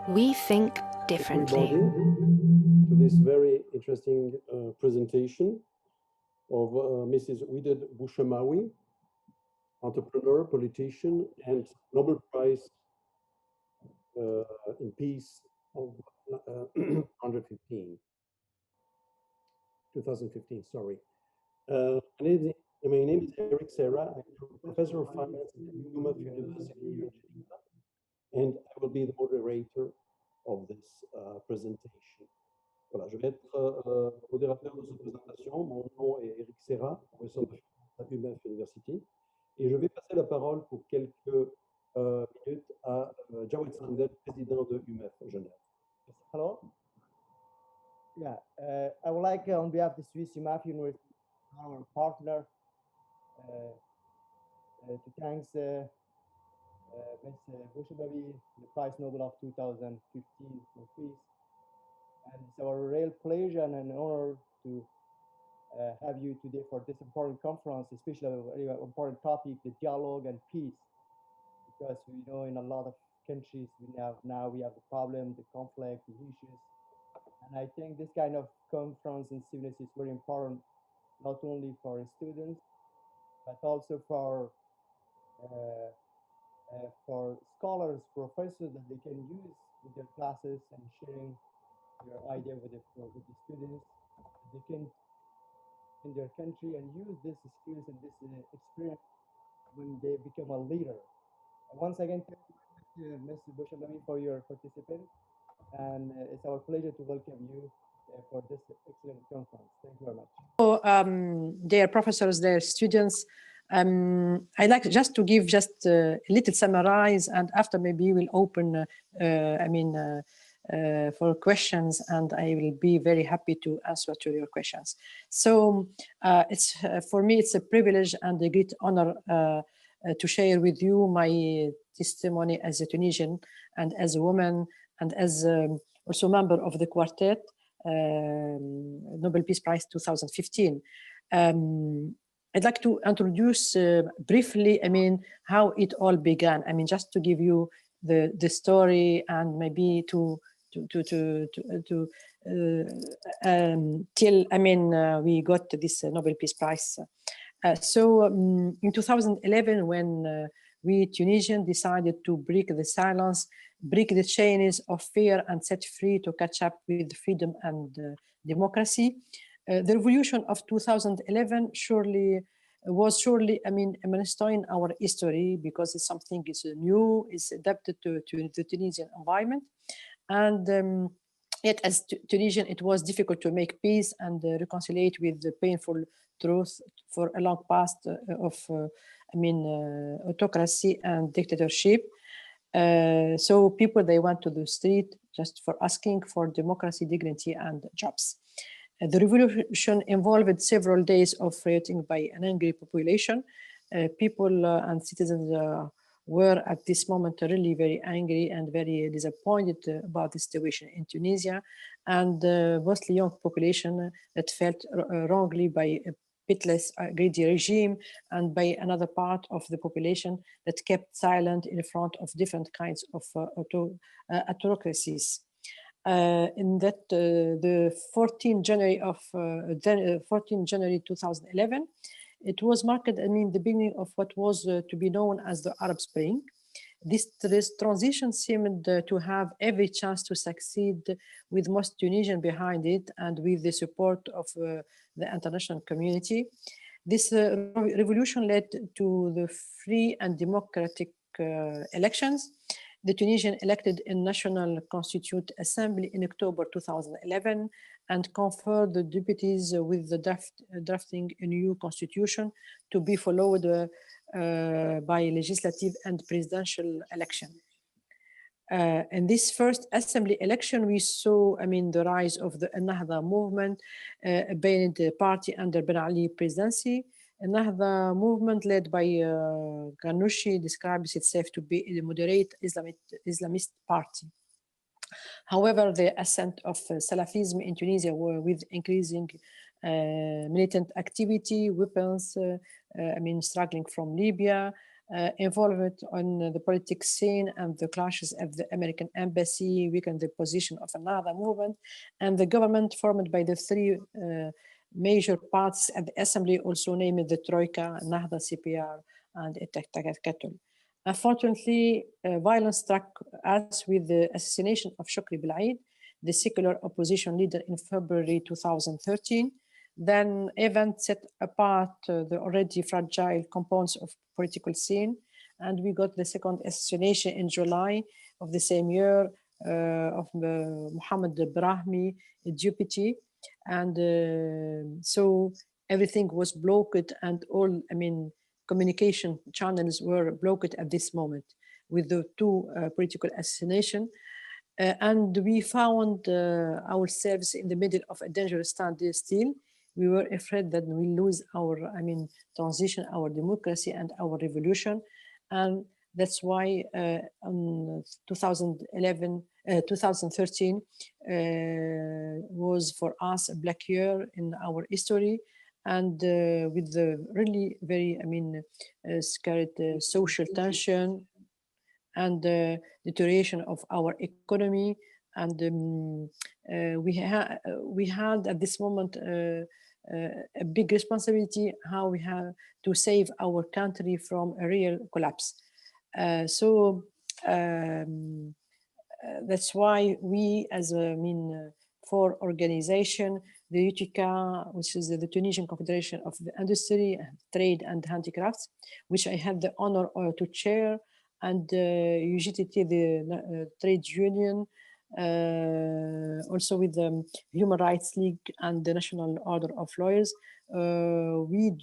We think differently. To this very interesting presentation of Mrs. Ouided BOUCHAMAOUI, entrepreneur, politician, and Nobel Prize in Peace of 2015, sorry. My name is Eric Serra. I'm a professor of finance at UMEF University here in Geneva, and I will be the moderator of this presentation. Voilà, je vais être modérateur de cette présentation. Mon nom est Eric Serra, professeur de finance à UMEF University, et je vais passer la parole pour quelques minutes à Jawed Sandel, président de UMEF Genève. Hello. Yeah, I would like, on behalf of the Swiss UMEF University, our partner, to thank Ms. BOUCHAMAOUI, the Prize Nobel of 2015 for peace. And it's our real pleasure and an honor to have you today for this important conference, especially a very important topic, the dialogue and peace. Because we know in a lot of countries we have the problem, the conflict, the issues. And I think this kind of conference and seminars is very important, not only for students, but also for scholars, professors that they can use with their classes and sharing their idea with the students. They can in their country and use this skills and this experience when they become a leader. Once again, thank you, Ms. BOUCHAMAOUI, for your participation, and it's our pleasure to welcome you for this excellent conference. Thank you very much. So, dear professors, dear students, I'd like just to give just a little summarize, and after maybe we'll open, for questions, and I will be very happy to answer to your questions. So, it's for me, it's a privilege and a great honor to share with you my testimony as a Tunisian and as a woman and as also member of the quartet, Nobel Peace Prize 2015. I'd like to introduce briefly, how it all began. Just to give you the story and maybe till we got this Nobel Peace Prize. So in 2011, when we Tunisians decided to break the silence, break the chains of fear and set free to catch up with freedom and democracy, the revolution of 2011 was surely a milestone in our history, because it's something is new, is adapted to the Tunisian environment. And yet as Tunisian, it was difficult to make peace and reconcile with the painful truth for a long past of autocracy and dictatorship. So people, they went to the street just for asking for democracy, dignity, and jobs. The revolution involved several days of rioting by an angry population. People and citizens were at this moment really very angry and very disappointed about the situation in Tunisia, and mostly young population that felt wrongly by a pitiless, greedy regime, and by another part of the population that kept silent in front of different kinds of autocracies. In that the 14th January 2011, it was marked, the beginning of what was to be known as the Arab Spring. This transition seemed to have every chance to succeed, with most Tunisians behind it and with the support of the international community. This revolution led to the free and democratic elections. The Tunisian elected a National Constituent Assembly in October 2011 and conferred the deputies with the drafting a new constitution to be followed by legislative and presidential election. In this first assembly election, we saw, the rise of the Nahda movement, a Bayanid party under Ben Ali presidency. Nahda movement led by Ghanouchi describes itself to be a moderate Islamist party. However, the ascent of Salafism in Tunisia, with increasing militant activity, weapons, I mean, struggling from Libya, involved on the political scene and the clashes at the American embassy, weakened the position of another movement, and the government formed by the three major parties at the assembly, also named the Troika, Nahda, CPR, and Ittihad. Unfortunately, violence struck us with the assassination of Shukri Belaid, the secular opposition leader, in February 2013. Then events set apart the already fragile components of political scene, and we got the second assassination in July of the same year of Mohammed Brahmi, a deputy, and so everything was blocked, and all, I mean, communication channels were blocked at this moment with the two political assassination. And we found ourselves in the middle of a dangerous standstill. We were afraid that we lose our, I mean, transition, our democracy and our revolution. And that's why in 2013 was for us a black year in our history. And with the really very, I mean, scared social tension and deterioration of our economy. And we had at this moment a big responsibility how we have to save our country from a real collapse. So that's why we, as a for organization, the UTK, which is the Tunisian Confederation of the Industry, Trade and Handicrafts, which I had the honor to chair, and UGTT, the trade union, also with the Human Rights League and the National Order of Lawyers. We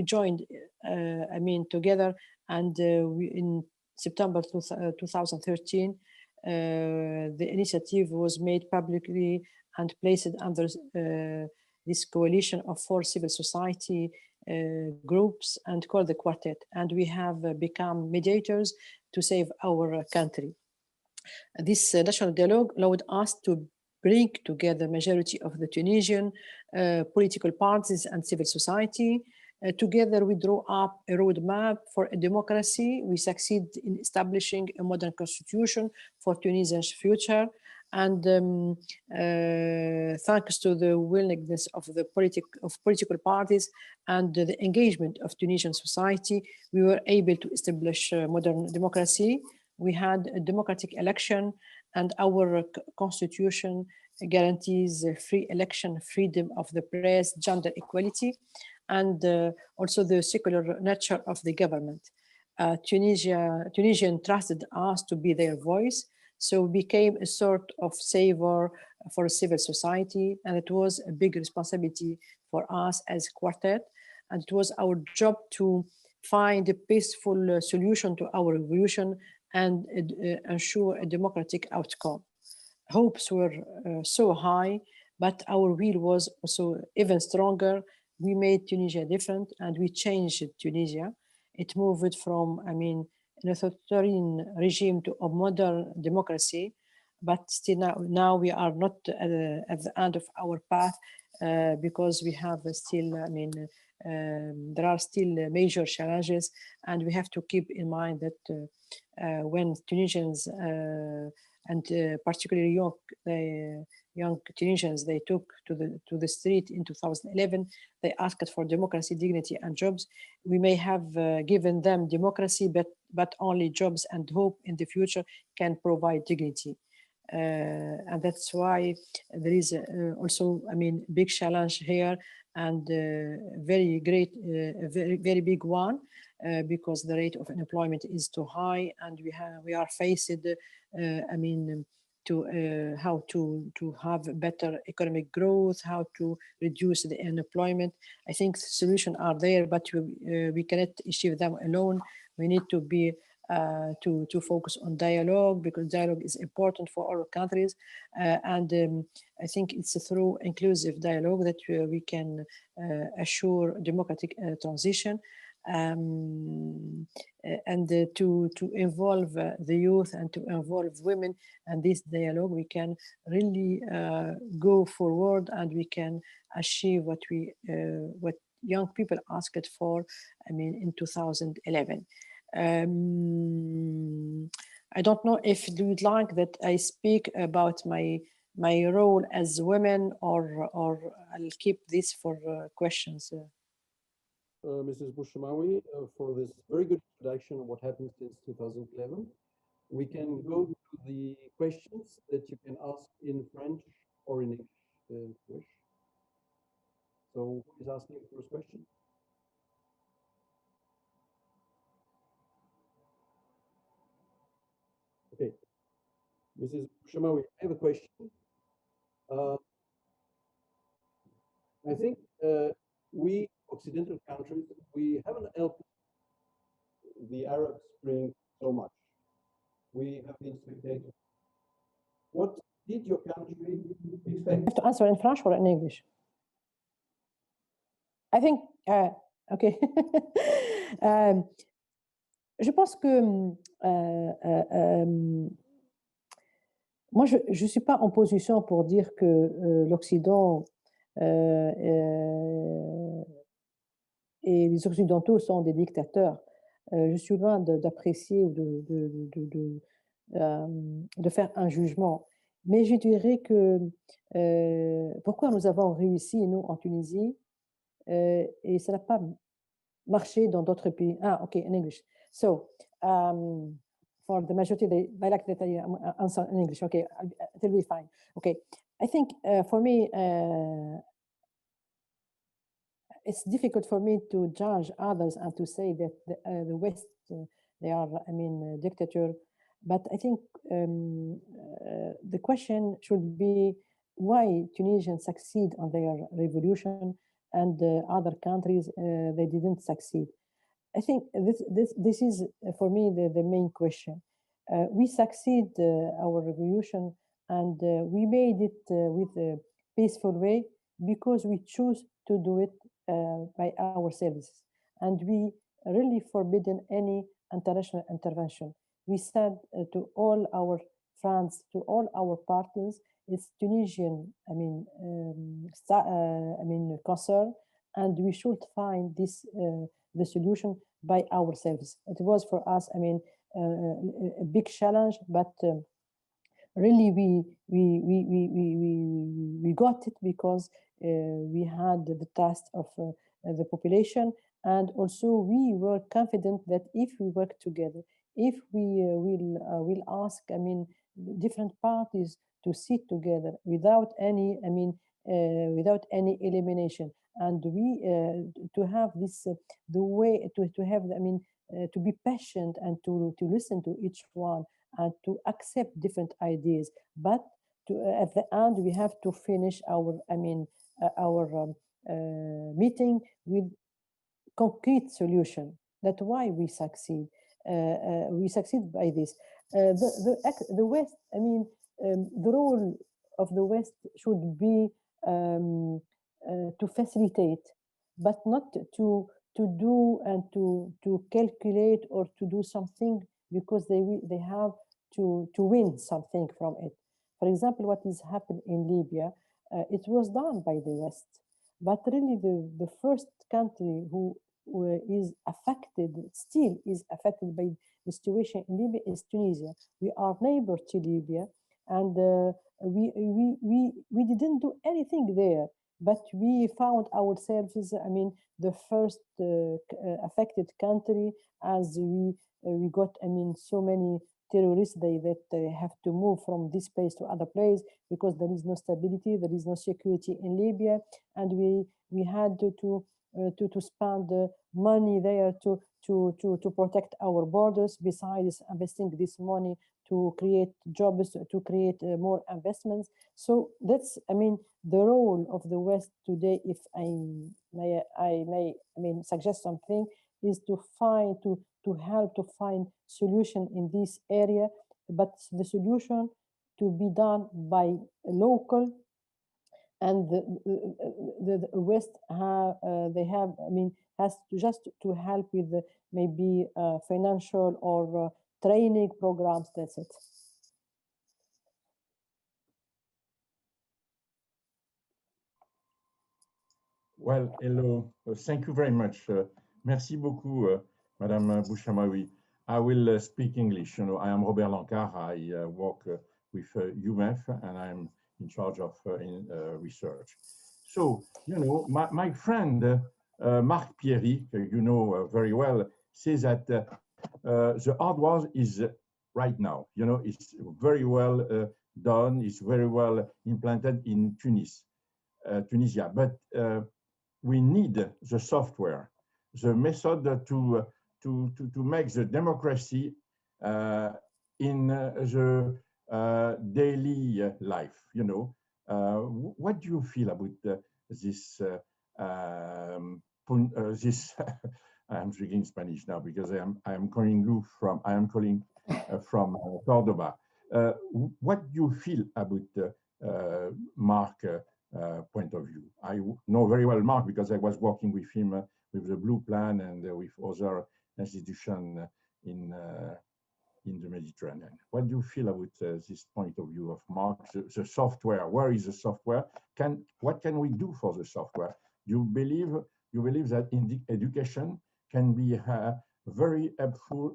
joined, I mean, together, and in September 2013, the initiative was made publicly and placed under this coalition of 4 civil society groups and called the Quartet. And we have become mediators to save our country. This national dialogue allowed us to bring together majority of the Tunisian political parties and civil society. Together, we draw up a roadmap for a democracy. We succeed in establishing a modern constitution for Tunisia's future. And thanks to the willingness of the political parties and the engagement of Tunisian society, we were able to establish a modern democracy. We had a democratic election, and our constitution guarantees free election, freedom of the press, gender equality, and also the secular nature of the government. Tunisian trusted us to be their voice, so we became a sort of savior for civil society, and it was a big responsibility for us as Quartet, and it was our job to find a peaceful solution to our revolution and ensure a democratic outcome. Hopes were so high, but our will was also even stronger. We made Tunisia different, and we changed Tunisia. It moved from, I mean, an authoritarian regime to a modern democracy, but still now we are not at the end of our path because we have still, I mean, there are still major challenges, and we have to keep in mind that when Tunisians and particularly young Tunisians, they took to the street in 2011. They asked for democracy, dignity, and jobs. We may have given them democracy, but only jobs and hope in the future can provide dignity. And that's why there is also, I mean, big challenge here, and very great, very big one, because the rate of unemployment is too high, and we are faced, I mean, to how to have better economic growth, how to reduce the unemployment. I think solutions are there, but we cannot achieve them alone. We need to be to focus on dialogue, because dialogue is important for all countries, and I think it's through inclusive dialogue that we can assure democratic transition. And to involve the youth and to involve women and this dialogue, we can really go forward, and we can achieve what young people asked for, I mean, in 2011. I don't know if you'd like that I speak about my role as women, or I'll keep this for questions. Mrs. Bouchamaoui, for this very good introduction of what happened since 2011. We can go to the questions that you can ask in French or in English, if you wish. So who is asking the first question? Okay. Mrs. Bouchamaoui, I have a question. I think we Occidental countries, we haven't helped the Arab Spring so much. We have been spectators. What did your country expect? I have to answer in French or in English? I think, okay. Je pense que moi, je ne suis pas en position pour dire que l'Occident et les Occidentaux sont des dictateurs. Je suis loin d'apprécier ou de faire un jugement. Mais je dirais que pourquoi nous avons réussi, nous, en Tunisie, et ça n'a pas marché dans d'autres pays. Ah, OK, in English. So, for the majority, they like that I answer in English. Okay, it'll be fine. Okay, I think for me, it's difficult for me to judge others and to say that the West, they are, I mean, dictator. But I think the question should be why Tunisians succeed on their revolution and other countries, they didn't succeed. I think this is for me the main question. We succeed our revolution, and we made it with a peaceful way because we choose to do it by ourselves, and we really forbidden any international intervention. We said to all our friends, to all our partners, it's Tunisian, I mean, concern, and we should find this the solution by ourselves. It was for us, I mean, a big challenge, but really we got it because we had the trust of the population, and also we were confident that if we work together, if we will ask, I mean, different parties to sit together without any, I mean, without any elimination, and we to have this the way to have, I mean, to be patient and to listen to each one and to accept different ideas, but to at the end we have to finish our, I mean, our meeting with concrete solution. That's why we succeed. We succeed by this. The West, I mean, the role of the West should be to facilitate, but not to do and to calculate or to do something because they have to win something from it. For example, what is happened in Libya, it was done by the West, but really the first country who is affected, still is affected by the situation in Libya is Tunisia. We are neighbor to Libya, and we didn't do anything there, but we found ourselves, I mean, the first affected country, as we got, I mean, so many terrorists that they have to move from this place to other place because there is no stability, there is no security in Libya, and we had to spend money there to protect our borders, besides investing this money to create jobs, to create more investments. So that's, I mean, the role of the West today, if I may suggest something, is to find, to help to find solution in this area, but the solution to be done by local, and the West they have, I mean, has to just to help with maybe financial or training programs. That's it. Well, hello. Thank you very much. Merci beaucoup, Madame BOUCHAMAOUI. I will speak English. You know, I am Robert Lancard. I work with UMEF, and I'm in charge of research. So, you know, my friend Marc Pierry, you know very well, says that the hard work is right now. You know, it's very well done. It's very well implanted in Tunisia, but we need the software, the method to make the democracy in the daily life. You know, what do you feel about this? This I'm speaking Spanish now because I am calling you from from Cordoba. What do you feel about Mark? Point of view. I know very well Mark because I was working with him with the Blue Plan and with other institutions in the Mediterranean. What do you feel about this point of view of Mark? The software. Where is the software? What can we do for the software? You believe that in the education can be very helpful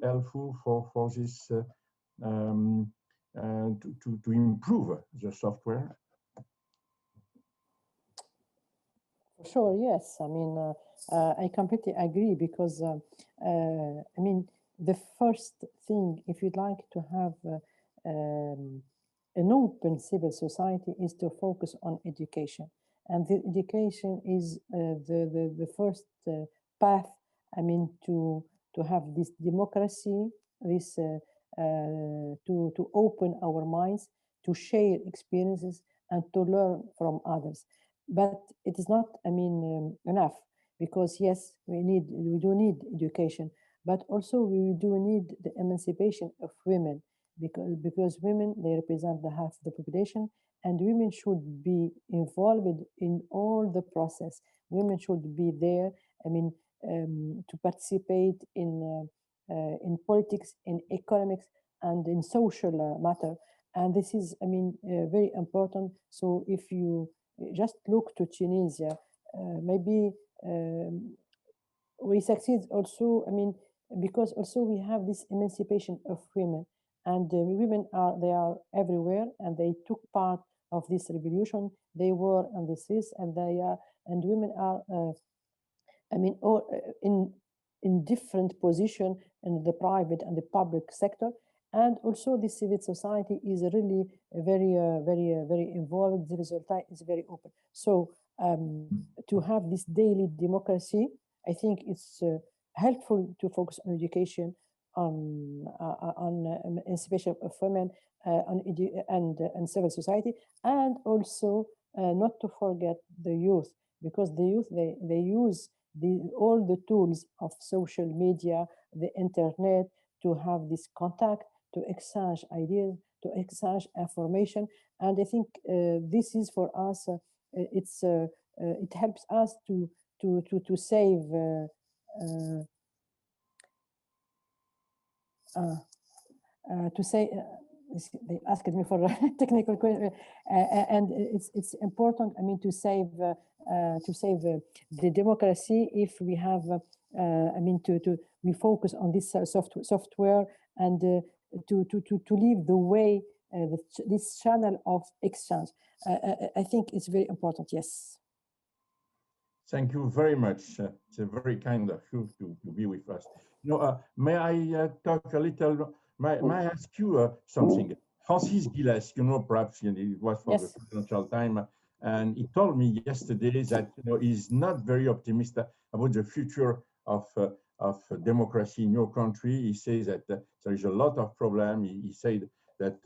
for this to improve the software? Sure, yes. I mean, I completely agree because, I mean, the first thing, if you'd like to have an open civil society, is to focus on education. And the education is the first path, I mean, to have this democracy, this to open our minds, to share experiences, and to learn from others. But it is not, I mean, enough, because yes, we do need education, but also we do need the emancipation of women, because women, they represent the half of the population, and women should be involved in all the process. Women should be there, I mean, to participate in politics, in economics, and in social matter. And this is, I mean, very important. So if you just look to Tunisia, maybe we succeed also, I mean, because also we have this emancipation of women, and women they are everywhere, and they took part of this revolution. They were on the streets, and and women are, I mean, all in different position in the private and the public sector. And also the civil society is really very involved. The result is very open. So to have this daily democracy, I think it's helpful to focus on education, on emancipation of women, and civil society, and also not to forget the youth, because the youth, they use all the tools of social media, the internet, to have this contact, to exchange ideas, to exchange information. And I think this is for us, it helps us to save to say they asked me for a technical question, and it's important, I mean, to save the democracy if we have I mean, we focus on this software, and to leave the way this channel of exchange. I think it's very important. Yes. Thank you very much. It's very kind of you to be with us. No, may I talk a little? May I ask you something? Francis Gilles, you know, perhaps it was for the Financial Times, and he told me yesterday that he's not very optimistic about the future of democracy in your country. He says that there is a lot of problem. He said that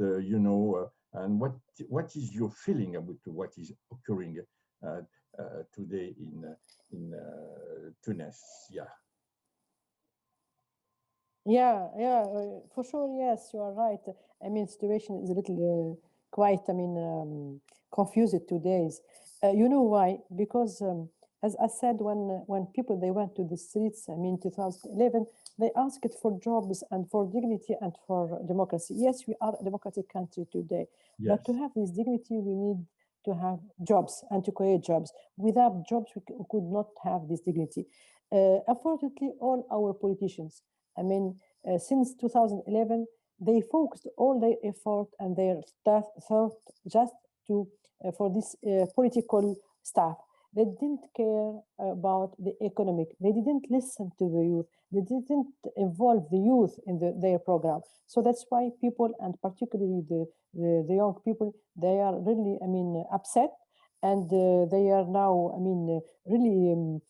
and what is your feeling about what is occurring today in Tunis? Yeah, for sure. Yes, you are right. I mean, situation is a little quite, I mean, confused today. You know why? Because as I said, when people, they went to the streets, I mean, 2011, they asked for jobs and for dignity and for democracy. Yes, we are a democratic country today, but to have this dignity, we need to have jobs and to create jobs. Without jobs, we could not have this dignity. Unfortunately, all our politicians, I mean, since 2011, they focused all their effort and their thought just to for this political stuff. They didn't care about the economic. They didn't listen to the youth. They didn't involve the youth in their program. So that's why people, and particularly the young people, they are really, I mean, upset, and they are now, I mean, really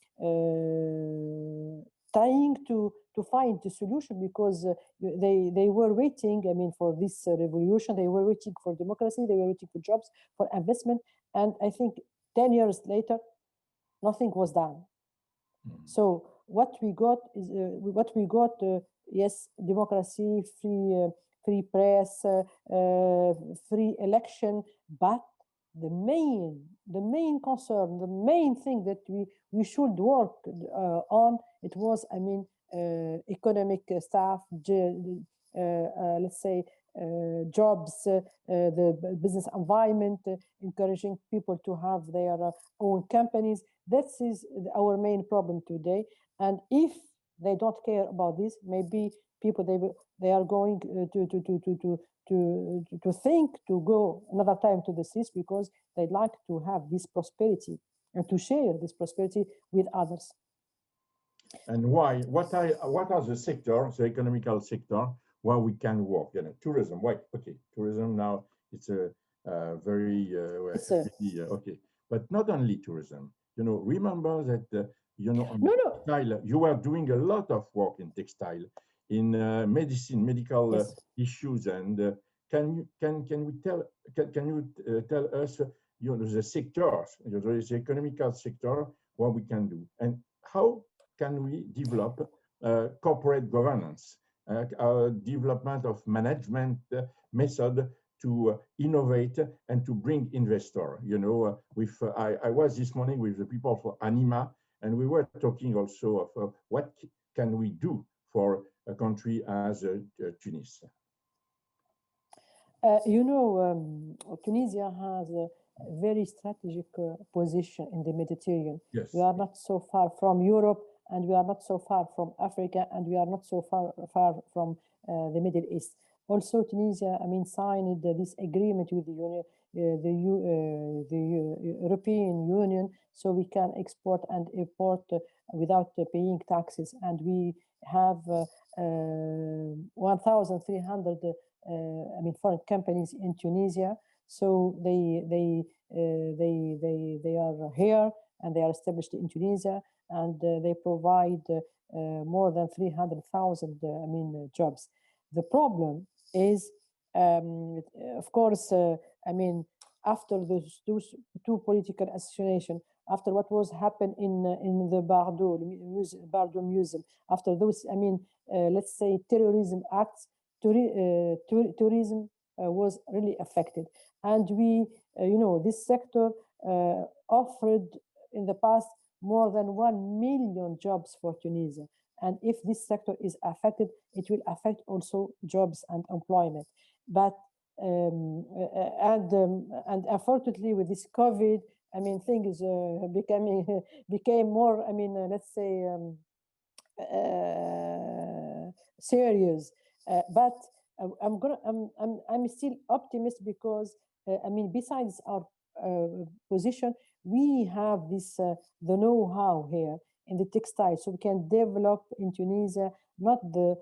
trying to find the solution, because they were waiting, I mean, for this revolution. They were waiting for democracy. They were waiting for jobs, for investment, and I think 10 years later, nothing was done. So what we got is yes, democracy, free press, free election, but the main concern, the main thing that we should work on, it was, I mean, economic stuff, let's say, jobs, the business environment, encouraging people to have their own companies. That is our main problem today. And if they don't care about this, maybe people they are going to think to go another time to the streets, because they'd like to have this prosperity and to share this prosperity with others. And why? What are the sectors, the economical sector, where we can work? You know, tourism. Why? Okay, tourism now it's a very okay, but not only tourism. You know, remember that you know, textile, you were doing a lot of work in textile, in medicine, medical yes. issues, and can you tell us, you know, the sectors, you know, the economical sector, what we can do, and how can we develop corporate governance, development of management method to innovate and to bring investor. You know, I was this morning with the people for Anima, and we were talking also of what can we do for a country as Tunis. You know, Tunisia has a very strategic position in the Mediterranean. Yes. We are not so far from Europe, and we are not so far from Africa, and we are not so far from the Middle East. Also, Tunisia, I mean, signed this agreement with the European Union, so we can export and import without paying taxes. And we have 1,300 I mean, foreign companies in Tunisia. So they are here, and they are established in Tunisia, and they provide more than 300,000 I mean, jobs. The problem is, of course, I mean, after those two political assassinations, after what was happened in the Bardo Museum, after those, I mean, let's say, terrorism acts, tourism was really affected. And we, you know, this sector offered in the past more than 1 million jobs for Tunisia. And if this sector is affected, it will affect also jobs and employment. But and unfortunately, with this COVID, I mean, things became more, I mean, let's say, serious. But I'm still optimistic, because I mean, besides our position, we have this the know-how here in the textile, so we can develop in Tunisia not the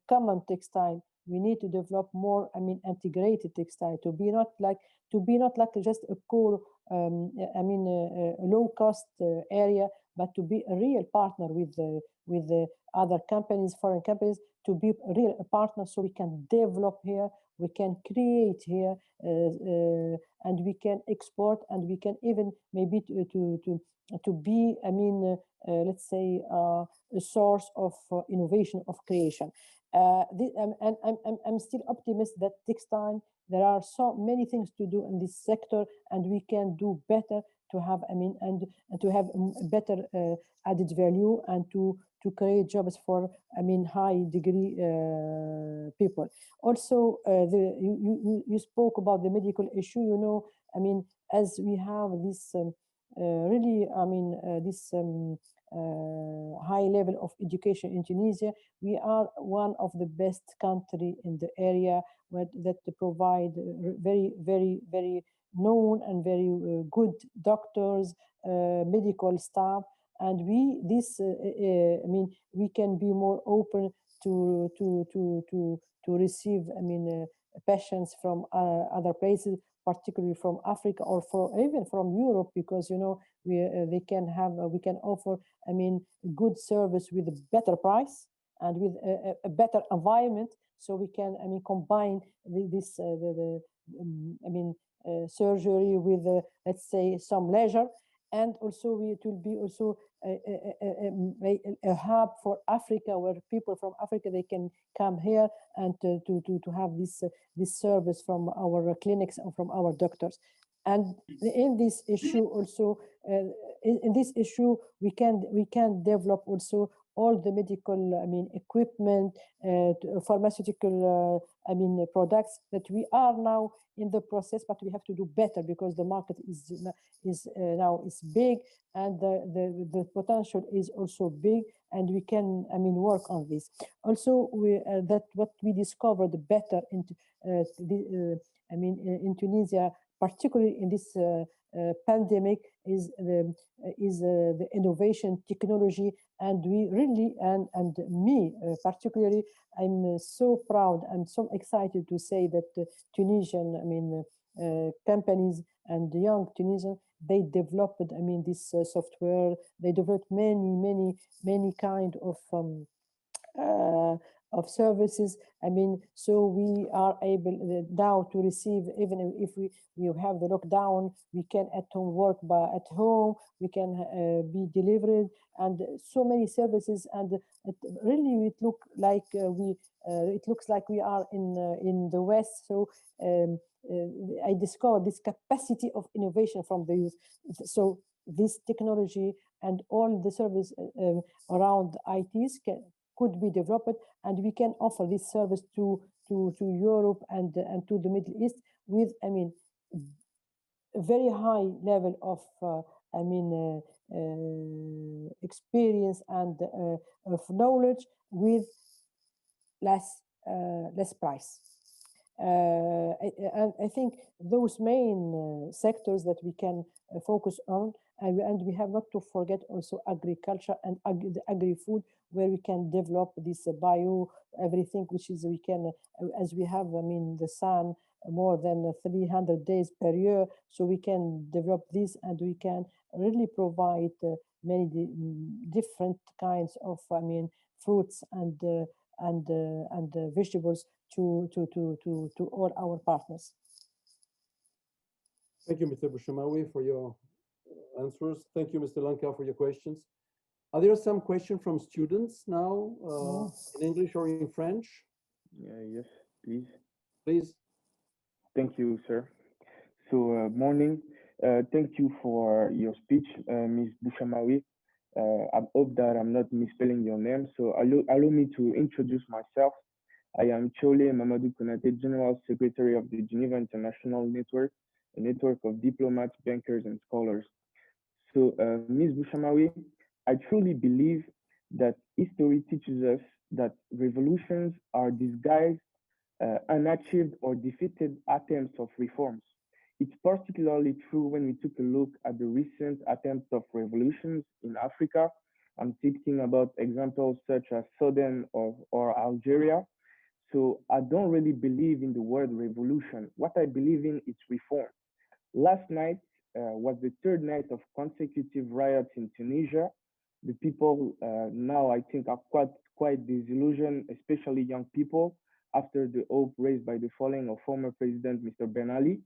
common textile. We need to develop more, I mean, integrated textile, to be not like just a core, I mean, a low-cost area, but to be a real partner with the other companies, foreign companies, to be a real partner, so we can develop here, we can create here, and we can export, and we can even maybe to be, I mean, let's say, a source of innovation, of creation. I'm still optimistic that textile, there are so many things to do in this sector, and we can do better to have, I mean, and to have better added value, and to to create jobs for, I mean, high degree people. Also, you spoke about the medical issue. You know, I mean, as we have this really, I mean, this high level of education in Tunisia, we are one of the best country in the area that provide very known and very good doctors, medical staff, and I mean, we can be more open to receive, I mean, patients from other places, particularly from Africa or even from Europe, because you know we can offer, I mean, good service with a better price and with a better environment, so we can, I mean, combine I mean, surgery with let's say some leisure, and also it will be also a hub for Africa, where people from Africa, they can come here and to have this service from our clinics and from our doctors. And in this issue also, in this issue, we can develop also all the medical, I mean, equipment, pharmaceutical, I mean, products that we are now in the process, but we have to do better because the market is now is big, and the potential is also big, and we can, I mean, work on this. Also, that what we discovered better I mean, in Tunisia, particularly in this pandemic, is the innovation technology, and we really, and me particularly, I'm so proud and so excited to say that Tunisian, I mean, companies and young Tunisians, they developed, I mean, this software. They developed many kind of services. I mean, so we are able now to receive, even if we have the lockdown, we can at home work at home, we can be delivered, and so many services, and really it looks like we are in the West. So I discovered this capacity of innovation from the youth. So this technology and all the service around ITs could be developed, and we can offer this service to Europe and to the Middle East with, I mean, a very high level of I mean, experience and of knowledge with less price. I think those main sectors that we can focus on, and we have not to forget also agriculture and the agri-food, where we can develop this bio everything, which is we can, as we have, I mean, the sun more than 300 days per year, so we can develop this, and we can really provide many different kinds of, I mean, fruits and vegetables to all our partners. Thank you, Mr. Bouchamaoui, for your answers. Thank you, Mr. Lanka, for your questions. Are there some questions from students now, in English or in French? Yes, please. Please. Thank you, sir. So, morning. Thank you for your speech, Ms. Bouchamaoui. I hope that I'm not misspelling your name. So, allow me to introduce myself. I am Chole Mamadou Konate, General Secretary of the Geneva International Network, a network of diplomats, bankers, and scholars. So, Ms. Bouchamaoui, I truly believe that history teaches us that revolutions are disguised, unachieved, or defeated attempts of reforms. It's particularly true when we took a look at the recent attempts of revolutions in Africa. I'm thinking about examples such as Sudan or Algeria. So I don't really believe in the word revolution. What I believe in is reform. Last night was the third night of consecutive riots in Tunisia. The people now, I think, are quite disillusioned, especially young people, after the hope raised by the falling of former President Mr. Ben Ali.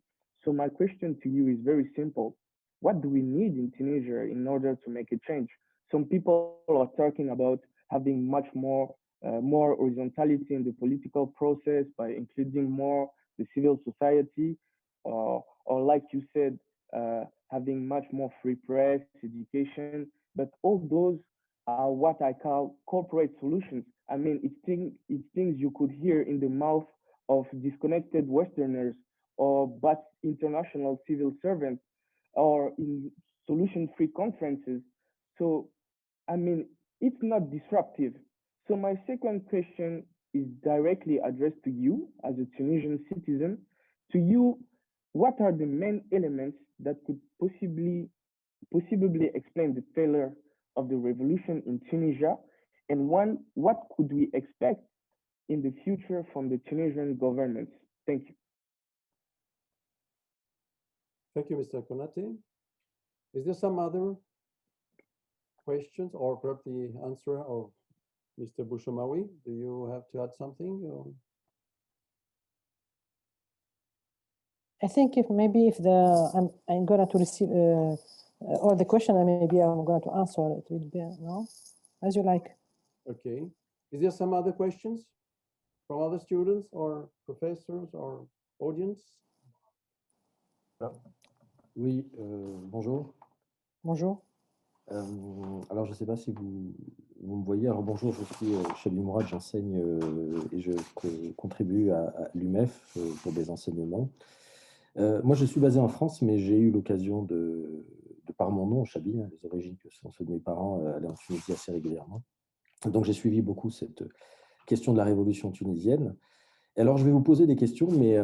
So my question to you is very simple. What do we need in Tunisia in order to make a change? Some people are talking about having much more horizontality in the political process by including more the civil society, or like you said, having much more free press, education. But all those are what I call corporate solutions. I mean, it's things you could hear in the mouth of disconnected Westerners or but international civil servants or in solution-free conferences. So, I mean, it's not disruptive. So my second question is directly addressed to you as a Tunisian citizen. To you, what are the main elements that could possibly explain the failure of the revolution in Tunisia? And one, what could we expect in the future from the Tunisian government? Thank you. Thank you, Mr. Konate. Is there some other questions or perhaps the answer of Mr. Bouchamaoui? Do you have to add something? Or? I think if I'm going to receive all the question, and maybe I'm going to answer it. Will be no, as you like. Okay. Is there some other questions from other students or professors or audience? Oui, bonjour. Bonjour. Alors, je ne sais pas si vous me voyez. Alors, bonjour, je suis Chabi Mourad, j'enseigne et je contribue à l'UMEF pour des enseignements. Moi, je suis basé en France, mais j'ai eu l'occasion de par mon nom, Chabi, hein, les origines que sont ceux de mes parents, aller en Tunisie assez régulièrement. Donc, j'ai suivi beaucoup cette question de la révolution tunisienne. Et alors, je vais vous poser des questions, mais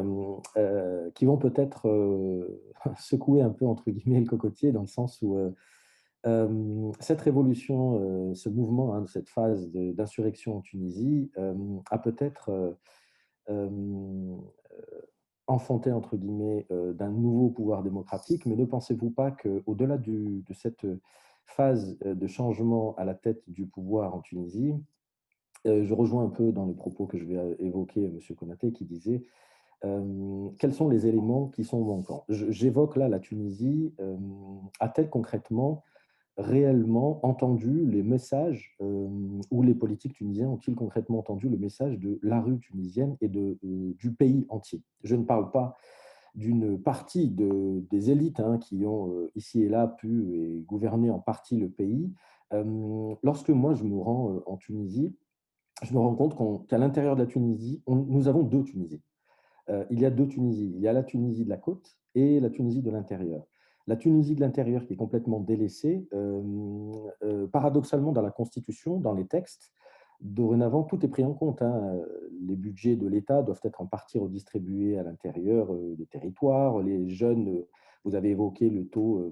qui vont peut-être secouer un peu, entre guillemets, le cocotier, dans le sens où cette révolution, ce mouvement, hein, cette phase d'insurrection en Tunisie, a peut-être enfanté, entre guillemets, d'un nouveau pouvoir démocratique, mais ne pensez-vous pas qu'au-delà de cette phase de changement à la tête du pouvoir en Tunisie, je rejoins un peu dans les propos que je vais évoquer M. Konaté, qui disait quels sont les éléments qui sont manquants. J'évoque là la Tunisie. A-t-elle concrètement réellement entendu les messages ou les politiques tunisiens ont-ils concrètement entendu le message de la rue tunisienne et du pays entier? Je ne parle pas d'une partie des élites hein, qui ont ici et là pu gouverner en partie le pays. Lorsque moi je me rends en Tunisie, je me rends compte qu'à l'intérieur de la Tunisie, nous avons deux Tunisies. Il y a deux Tunisies. Il y a la Tunisie de la côte et la Tunisie de l'intérieur. La Tunisie de l'intérieur qui est complètement délaissée, paradoxalement dans la Constitution, dans les textes, dorénavant, tout est pris en compte. Hein. Les budgets de l'État doivent être en partie redistribués à l'intérieur des territoires. Les jeunes, vous avez évoqué le taux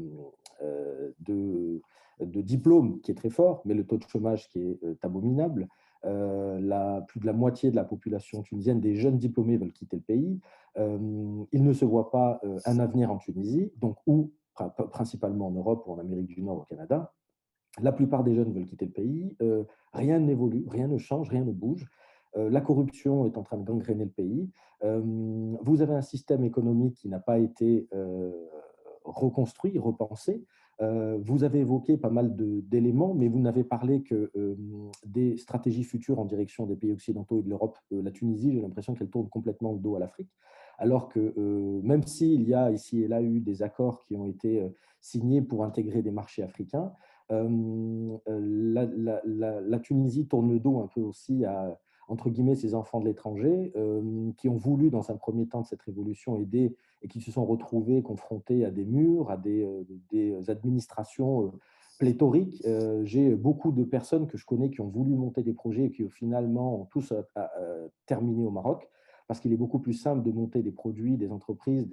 de diplôme qui est très fort, mais le taux de chômage qui est abominable. Plus de la moitié de la population tunisienne, des jeunes diplômés, veulent quitter le pays. Ils ne se voient pas un avenir en Tunisie, donc ou principalement en Europe ou en Amérique du Nord, au Canada. La plupart des jeunes veulent quitter le pays. Rien n'évolue, rien ne change, rien ne bouge. La corruption est en train de gangréner le pays. Vous avez un système économique qui n'a pas été reconstruit, repensé. Vous avez évoqué pas mal d'éléments, mais vous n'avez parlé que des stratégies futures en direction des pays occidentaux et de l'Europe. La Tunisie, j'ai l'impression qu'elle tourne complètement le dos à l'Afrique, alors que même s'il y a ici et là eu des accords qui ont été signés pour intégrer des marchés africains, la Tunisie tourne le dos un peu aussi à, entre guillemets, ces enfants de l'étranger qui ont voulu, dans un premier temps de cette révolution, aider et qui se sont retrouvés confrontés à des murs, à des administrations pléthoriques. J'ai beaucoup de personnes que je connais qui ont voulu monter des projets et qui finalement ont tous terminé au Maroc, parce qu'il est beaucoup plus simple de monter des produits, des entreprises,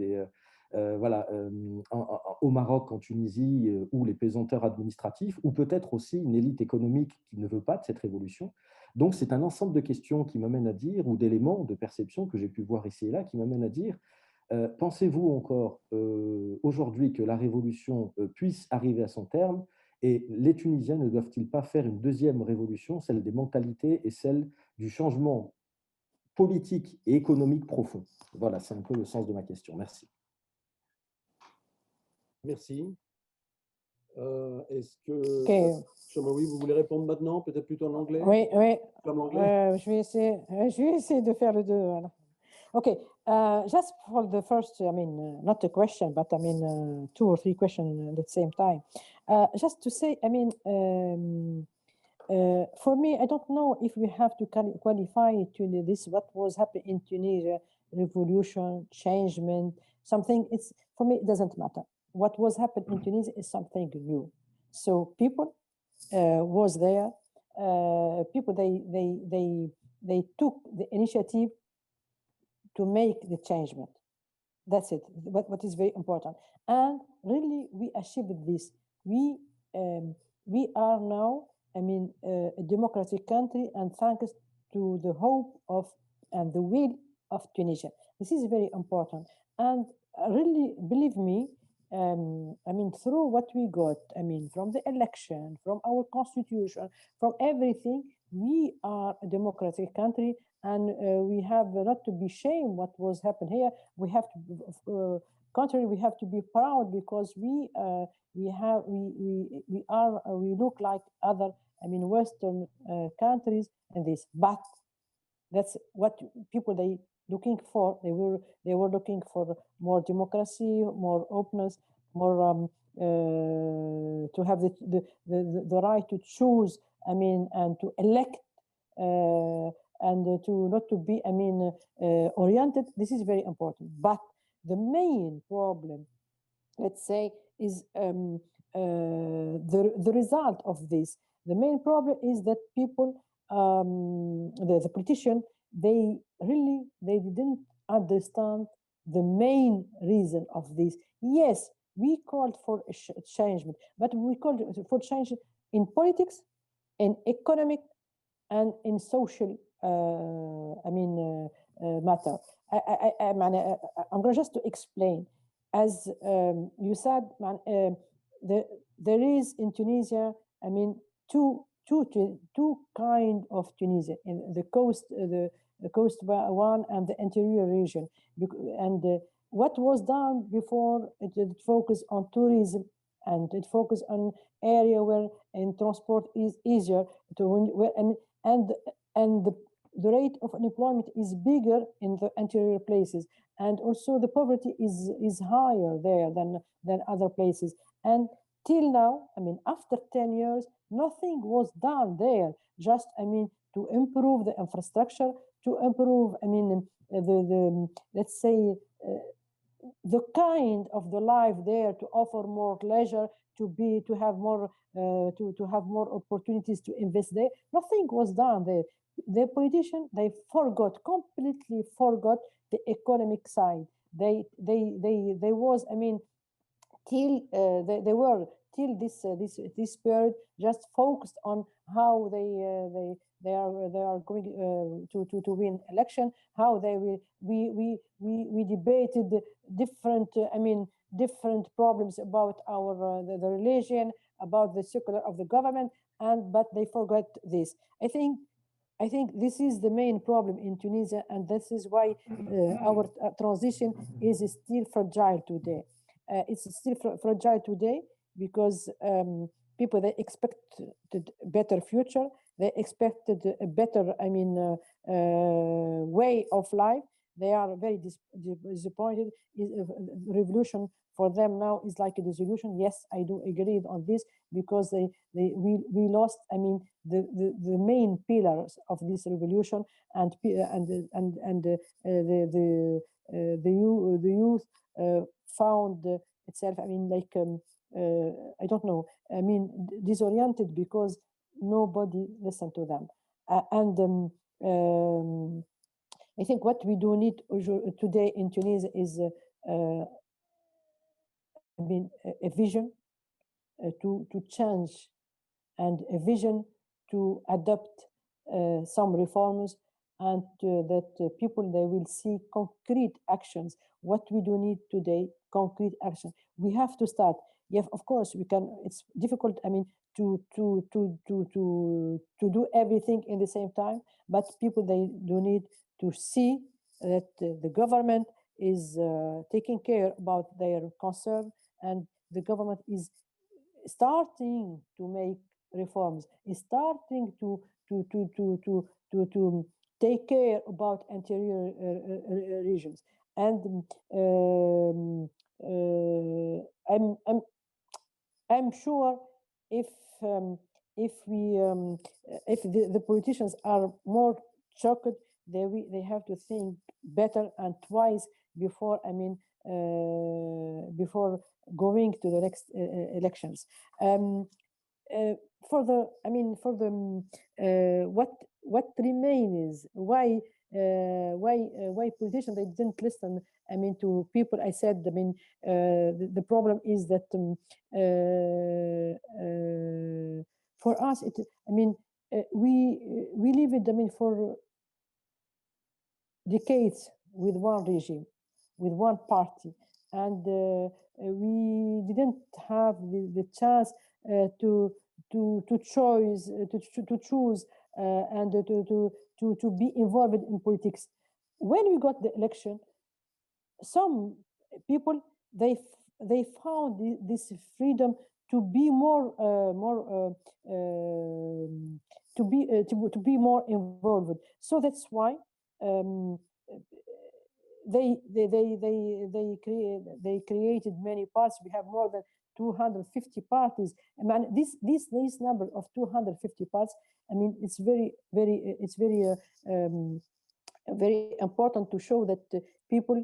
au Maroc, en Tunisie, ou les pesanteurs administratifs, ou peut-être aussi une élite économique qui ne veut pas de cette révolution. Donc, c'est un ensemble de questions qui m'amènent à dire, ou d'éléments de perception que j'ai pu voir ici et là, qui m'amènent à dire, pensez-vous encore aujourd'hui que la révolution puisse arriver à son terme, et les Tunisiens ne doivent-ils pas faire une deuxième révolution, celle des mentalités et celle du changement politique et économique profond? Voilà, c'est un peu le sens de ma question. Merci. Merci. Est-ce que, Chamaoui, vous voulez répondre maintenant, peut-être plutôt en anglais? Oui, oui. Comme l'anglais? Je vais essayer de faire les deux. Voilà. Okay, just for the first, I mean, not a question, but I mean, 2 or 3 questions at the same time. Just to say, I mean, For me, I don't know if we have to qualify this, what was happening in Tunisia, revolution, changement, something. It's, for me, it doesn't matter. What was happening in Tunisia is something new. So people was there. People, they took the initiative to make the changement. That's it. What is very important. And really, we achieved this. We are now, I mean, a democratic country, and thanks to the hope of and the will of Tunisia. This is very important. And really, believe me, I mean, through what we got, I mean, from the election, from our constitution, from everything, we are a democratic country, and we have not to be ashamed what was happened here. We have to, contrary, we have to be proud, because we look like other, I mean, Western countries in this. But that's what people they looking for. They were looking for more democracy, more openness, more to have the right to choose, I mean, and to elect, and to not to be, I mean, oriented. This is very important. But the main problem, let's say, is the result of this. The main problem is that people, the politician, they didn't understand the main reason of this. Yes, we called for a changement, but we called for change in politics, in economic, and in social, I mean, matter. I'm going just to explain. As you said, there is in Tunisia, I mean, two kind of Tunisia, in the coast, the coast one and the interior region. And what was done before, it focused on tourism, and it focused on area where in transport is easier to, and the rate of unemployment is bigger in the interior places, and also the poverty is higher there than other places. And till now, I mean, after 10 years, nothing was done there. Just, I mean, to improve the infrastructure, to improve, I mean, the let's say, the kind of the life there, to offer more leisure, to have more to have more opportunities to invest there. Nothing was done there. The politicians, they completely forgot the economic side. They was, I mean, till they were till this period just focused on how they are going to win election, how they will. We debated different, I mean, different problems about our the religion, about the secular of the government, but they forgot this. I think this is the main problem in Tunisia, and this is why our transition is still fragile today. It's still fragile today because people, they expected a better future. They expected a better, I mean, way of life. They are very disappointed. Revolution for them now is like a dissolution. Yes, I do agree on this, because we lost, I mean, the main pillars of this revolution, and the youth found itself, I mean, like, I don't know, I mean, disoriented, because nobody listened to them. I think what we do need today in Tunisia is I mean, a vision to change, and a vision to adopt some reforms, and that people, they will see concrete actions. What we do need today, concrete action. We have to start. Yes, of course, we can. It's difficult, I mean, to do everything in the same time, but people, they do need to see that the government is taking care about their concern, and the government is starting to make reforms, is starting to take care about interior regions. And I'm sure if if the politicians are more shocked, they have to think better and twice before, I mean, before going to the next elections. For the, I mean, for the what remains, why politicians, they didn't listen, I mean, to people. I said, I mean, the problem is that for us, I mean, we live it, I mean, for decades with one regime, with one party, and we didn't have the chance to choose and to be involved in politics. When we got the election, some people, they found this freedom to be more to be more involved. So that's why they created many parties. We have more than 250 parties. I mean, this number of 250 parties, I mean, it's very very important to show that people,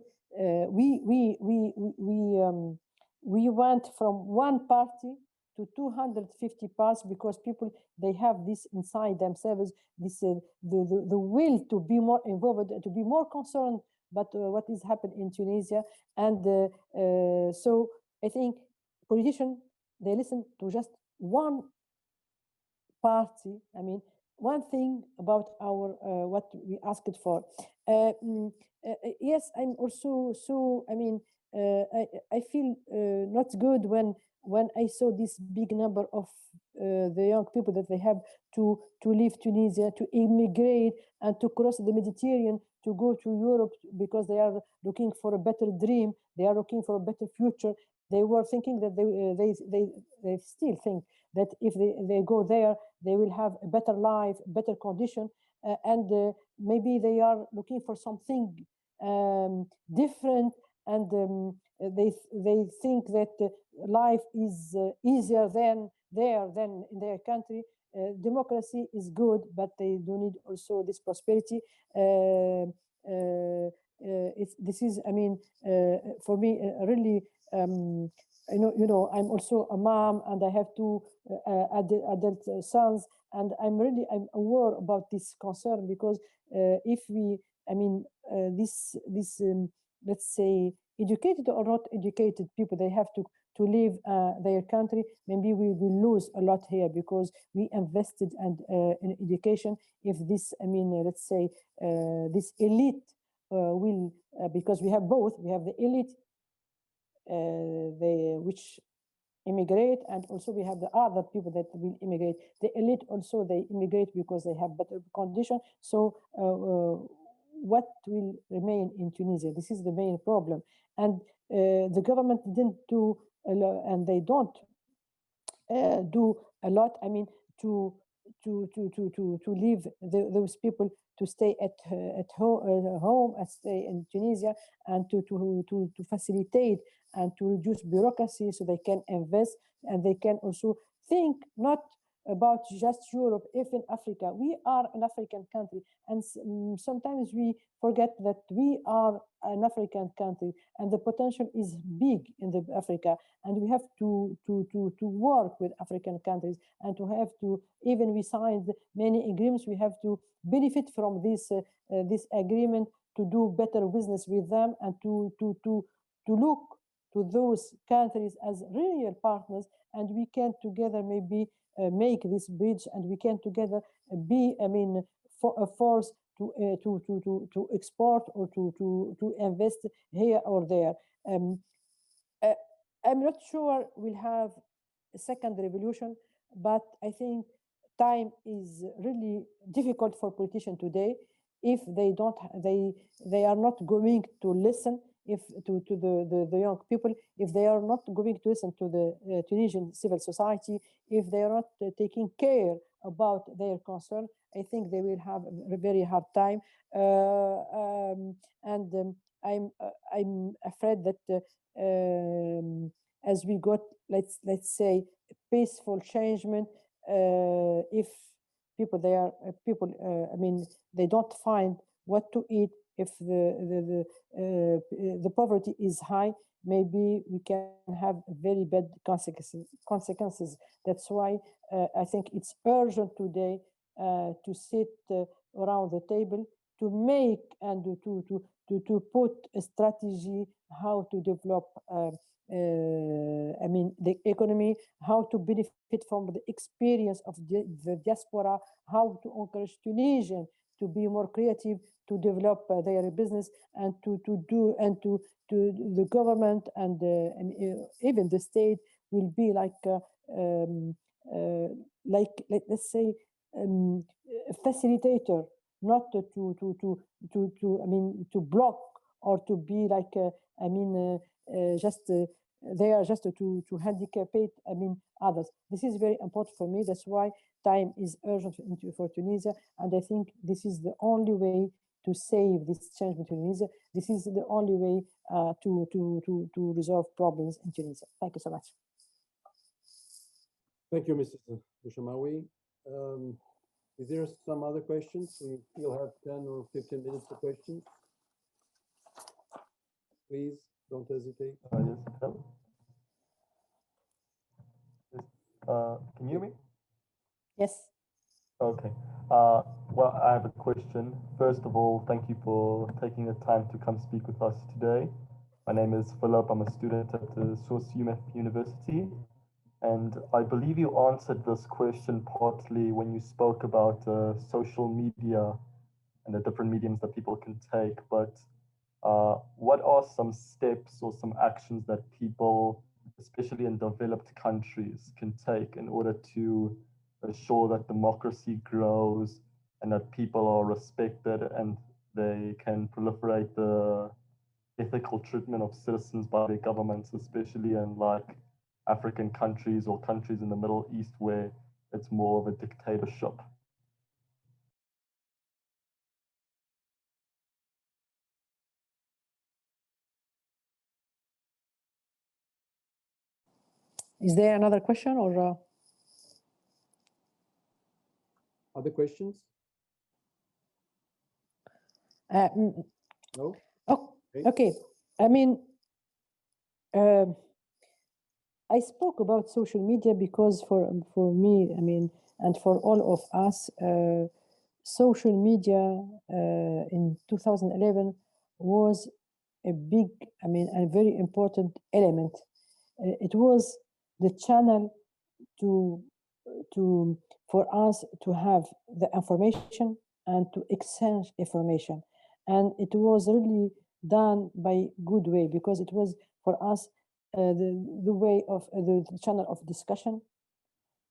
we went from one party to 250 parts, because people, they have this inside themselves, this the will to be more involved, to be more concerned about what is happening in Tunisia. And so I think politicians, they listen to just one party. I mean, one thing about our what we asked for. Yes, I'm also so, I mean, I feel not good when I saw this big number of the young people that they have to leave Tunisia, to immigrate, and to cross the Mediterranean to go to Europe, because they are looking for a better dream, they are looking for a better future. They were thinking that they still think that if they go there, they will have a better life, better condition, and maybe they are looking for something different, and they think that life is easier than than in their country. Democracy is good, but they do need also this prosperity. This is, I mean, for me, really. You know, I'm also a mom, and I have two adult sons, and I'm aware about this concern, because if we, I mean, this let's say, educated or not educated people, they have to leave their country. Maybe we will lose a lot here, because we invested in education. If this, I mean, let's say, this elite will, because we have both, we have the elite, which immigrate, and also we have the other people that will immigrate. The elite also, they immigrate because they have better condition. So what will remain in Tunisia? This is the main problem, and the government didn't do and they don't do a lot. I mean, to leave those people to stay at home, and stay in Tunisia, and to facilitate and to reduce bureaucracy, so they can invest, and they can also think not about just Europe, even Africa. We are an African country, and sometimes we forget that we are an African country, and the potential is big in Africa, and we have to work with African countries, and to have to, even we signed many agreements, we have to benefit from this this agreement, to do better business with them, and to look to those countries as real partners, and we can together maybe make this bridge, and we can together be, I mean, for a force to export, or to invest here or there. I'm not sure we'll have a second revolution, but I think time is really difficult for politicians today. If they don't, they are not going to listen, if to the young people, if they are not going to listen to the Tunisian civil society, if they are not taking care about their concern, I think they will have a very hard time. I'm afraid that as we got, let's say, peaceful changement, if people I mean, they don't find what to eat, if the poverty is high, maybe we can have very bad consequences. That's why I think it's urgent today to sit around the table to make and to put a strategy how to develop I mean, the economy, how to benefit from the experience of the diaspora, how to encourage Tunisians to be more creative, to develop their business, and to the government and even the state will be let's say a facilitator, not to I mean to block or to be like I mean just they are just to handicapate I mean others. This is very important for me. That's why time is urgent for Tunisia, and I think this is the only way to save this change in Tunisia. This is the only way to resolve problems in Tunisia. Thank you so much. Thank you, Mrs. Bouchamaoui. Is there some other questions? We still have 10 or 15 minutes for questions. Please don't hesitate. Yes. Hello. Yes. Can you hear me? Yes. Okay. Well, I have a question. First of all, thank you for taking the time to come speak with us today. My name is Philip. I'm a student at the UMEF University. And I believe you answered this question partly when you spoke about social media and the different mediums that people can take. But what are some steps or some actions that people, especially in developed countries, can take in order to ensure that democracy grows and that people are respected and they can proliferate the ethical treatment of citizens by their governments, especially in like African countries or countries in the Middle East where it's more of a dictatorship? Is there another question or? Other questions? No? Oh, okay. I mean, I spoke about social media because for me, I mean, and for all of us, social media in 2011 was a big, I mean, a very important element. It was the channel for us to have the information and to exchange information, and it was really done by good way because it was for us the way of the channel of discussion,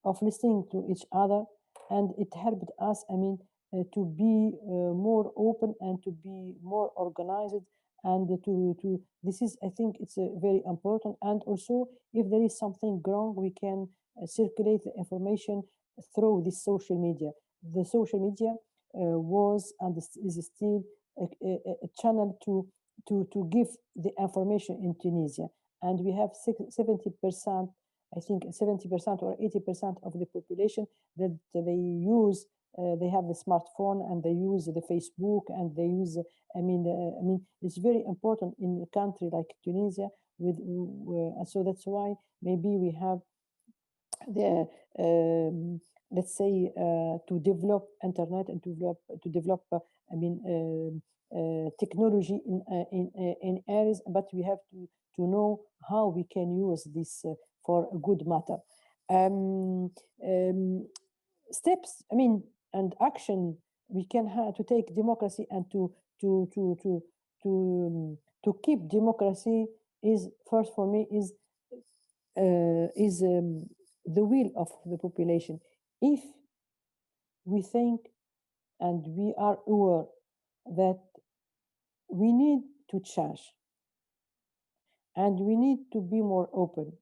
of listening to each other, and it helped us, I mean, to be more open and to be more organized, and to this is, I think it's very important. And also, if there is something wrong, we can circulate the information through this social media. The social media was and is still a channel to give the information in Tunisia, and we have 70%, I think 70% or 80% of the population that they use, they have the smartphone and they use the Facebook and they use, I mean, it's very important in a country like Tunisia. So that's why maybe we have the let's say to develop internet and to develop I mean technology in areas, but we have to know how we can use this for a good matter. Steps, I mean, and action we can have to take democracy and to keep democracy is first for me is the will of the population. If we think and we are aware that we need to change and we need to be more open,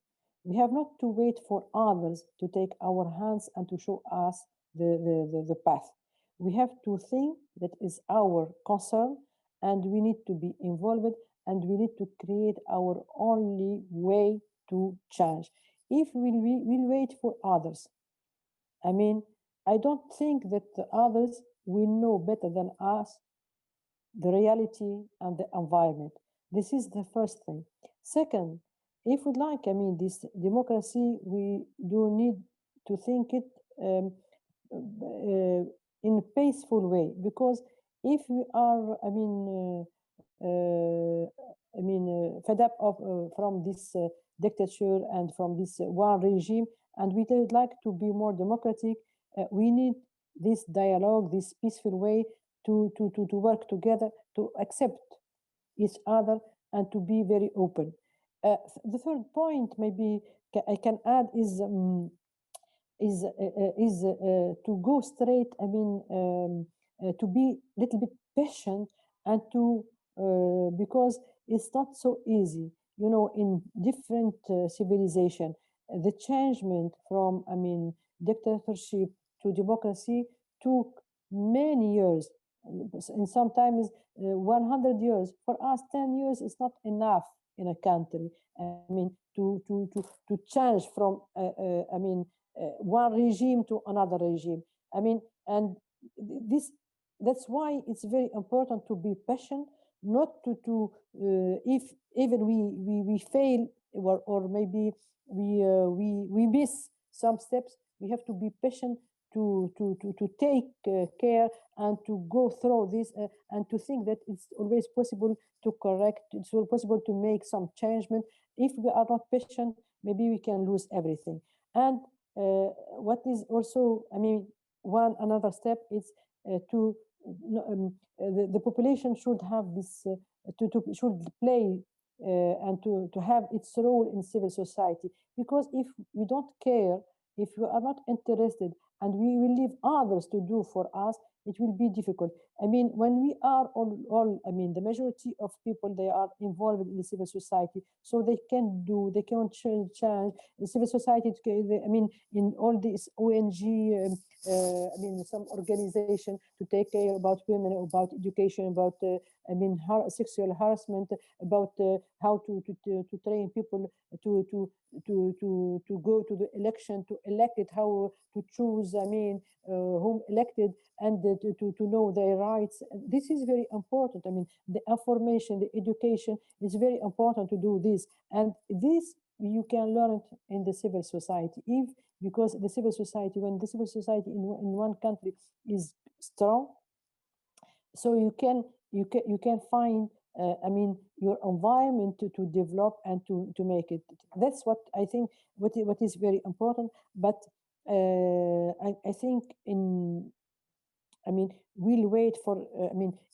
we have not to wait for others to take our hands and to show us the path. We have to think that is our concern, and we need to be involved, and we need to create our only way to change. If we'll wait for others I mean, I don't think that the others will know better than us the reality and the environment. This is the first thing. Second, if we like, I mean, this democracy, we do need to think it in a peaceful way, because if we are, fed up of from this dictature and from this one regime, and we would like to be more democratic, we need this dialogue, this peaceful way to work together, to accept each other, and to be very open. The third point, maybe I can add, is to go straight. I mean, to be a little bit patient, and to because it's not so easy. You know, in different civilization, the changement from, I mean, dictatorship to democracy took many years, and sometimes 100 years. For us, 10 years is not enough in a country. I mean, to change from one regime to another regime. I mean, and this that's why it's very important to be patient, not if even we fail, or maybe we miss some steps, we have to be patient to take care, and to go through this, and to think that it's always possible to correct, it's always possible to make some changement. If we are not patient, maybe we can lose everything. And what is also, I mean, another step is the population should have this, should play and to have its role in civil society. Because if we don't care, if we are not interested, and we will leave others to do for us, it will be difficult. I mean, when we are all, I mean, the majority of people, they are involved in the civil society, so they can change the civil society. I mean, in all these ONG, I mean, some organization to take care about women, about education, about sexual harassment, about how to train people to go to the election, to elect it, how to choose, I mean, whom elected, and to know their rights. This is very important. I mean, the information, the education is very important to do this. And this you can learn it in the civil society. Because the civil society, when the civil society in one country is strong, so you can find your environment to develop and to make it. That's what I think what is very important. But I think we'll wait for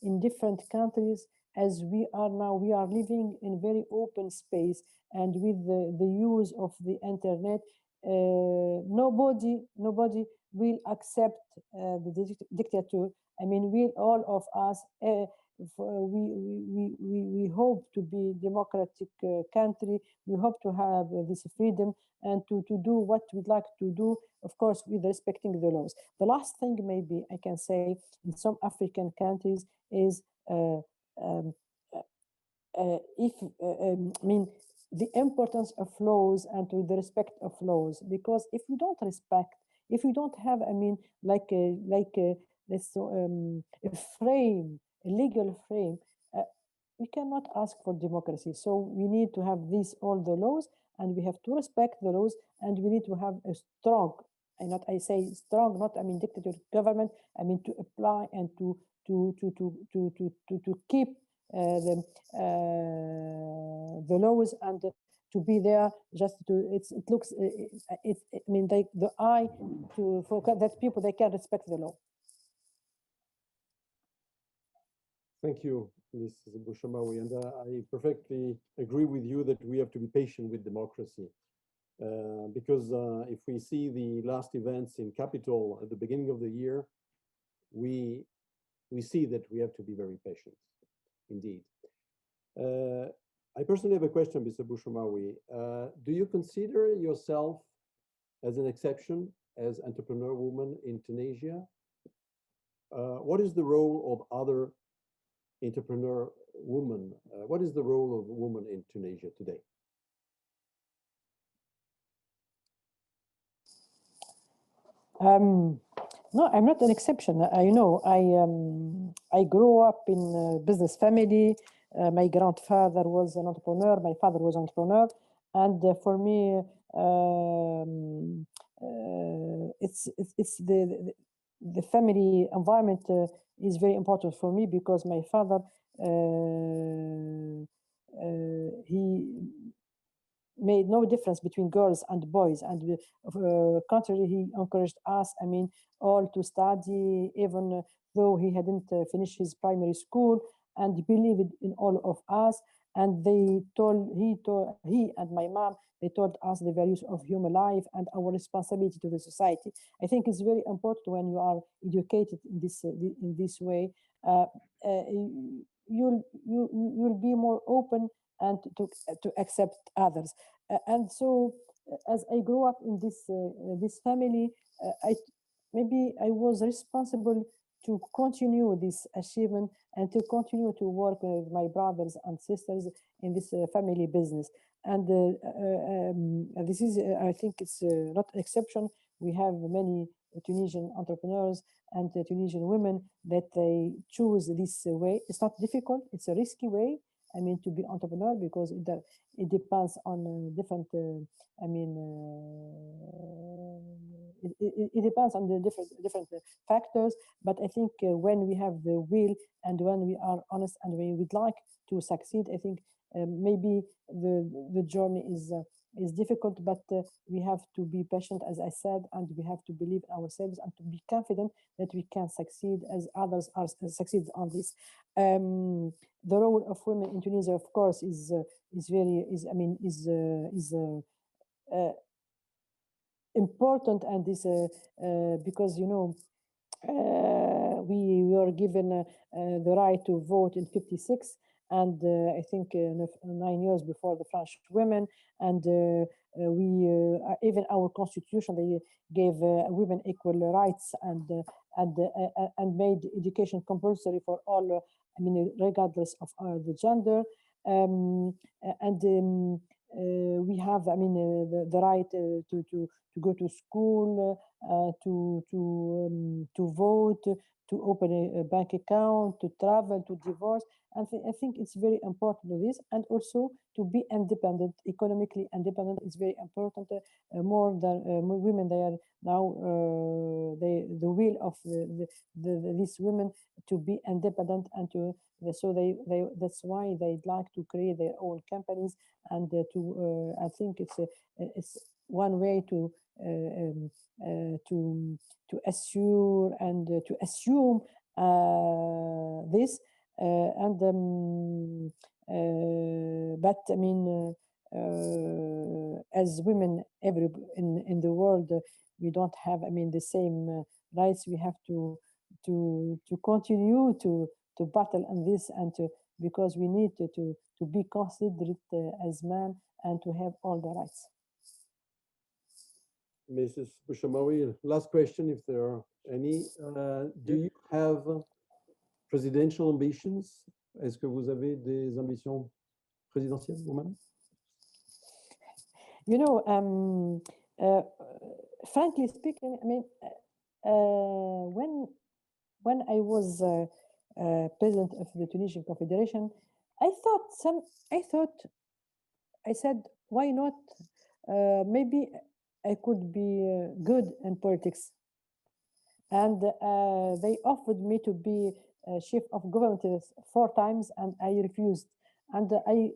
in different countries, as we are now, we are living in very open space, and with the use of the internet, nobody will accept the dictator. I mean, we all of us, we hope to be democratic country. We hope to have this freedom, and to do what we'd like to do, of course, with respecting the laws. The last thing maybe I can say, in some African countries, is the importance of laws, and to the respect of laws. Because if we don't respect, if we don't have, a frame, a legal frame, we cannot ask for democracy. So we need to have all the laws, and we have to respect the laws, and we need to have a strong, I say strong, not dictatorial government. To apply and to keep the laws, and to be there just to the eye to focus that people, they can respect the law. Thank you, Ms. BOUCHAMAOUI, and I perfectly agree with you that we have to be patient with democracy, because if we see the last events in Capitol at the beginning of the year, we see that we have to be very patient, indeed. I personally have a question, Mr. BOUCHAMAOUI. Do you consider yourself as an exception, as entrepreneur woman in Tunisia? What is the role of other entrepreneur women? What is the role of women in Tunisia today? No, I'm not an exception. I grew up in a business family. My grandfather was an entrepreneur. My father was an entrepreneur, and for me, it's the family environment is very important for me because my father he made no difference between girls and boys, and contrary, he encouraged us, all to study, even though he hadn't finished his primary school, and he believed in all of us. And he and my mom, they told us the values of human life and our responsibility to the society. I think it's very important when you are educated in this way. You'll be more open and to accept others. And so, as I grew up in this family, maybe I was responsible to continue this achievement and to continue to work with my brothers and sisters in this family business. And this is, I think, it's not an exception. We have many Tunisian entrepreneurs and Tunisian women that they choose this way. It's not difficult. It's a risky way. To be entrepreneur because it depends on different. It depends on the different factors. But I think when we have the will and when we are honest and we would like to succeed, I think maybe the journey is difficult, but we have to be patient, as I said, and we have to believe in ourselves and to be confident that we can succeed as others are succeed on this. The role of women in Tunisia, of course, is important, and is because we were given the right to vote in '56. And I think 9 years before the French women, and we even our constitution they gave women equal rights and made education compulsory for all. Regardless of the gender, we have the right to go to school, to vote, to open a bank account, to travel, to divorce. And I think it's very important to this, and also to be independent, economically independent is very important. More than women, they are now the will of these women to be independent and to that's why they'd like to create their own companies and I think it's one way to assure and to assume this but as women in the world we don't have the same rights. We have to continue to battle on this and because we need to be considered as men and to have all the rights. Mrs. Bouchamaoui, last question, if there are any. Do you have presidential ambitions? Est-ce que vous avez des ambitions présidentielles vous-même? Frankly speaking, when I was president of the Tunisian Confederation, I said, why not? Maybe I could be good in politics. And they offered me to be chief of government 4 times, and I refused. And I'm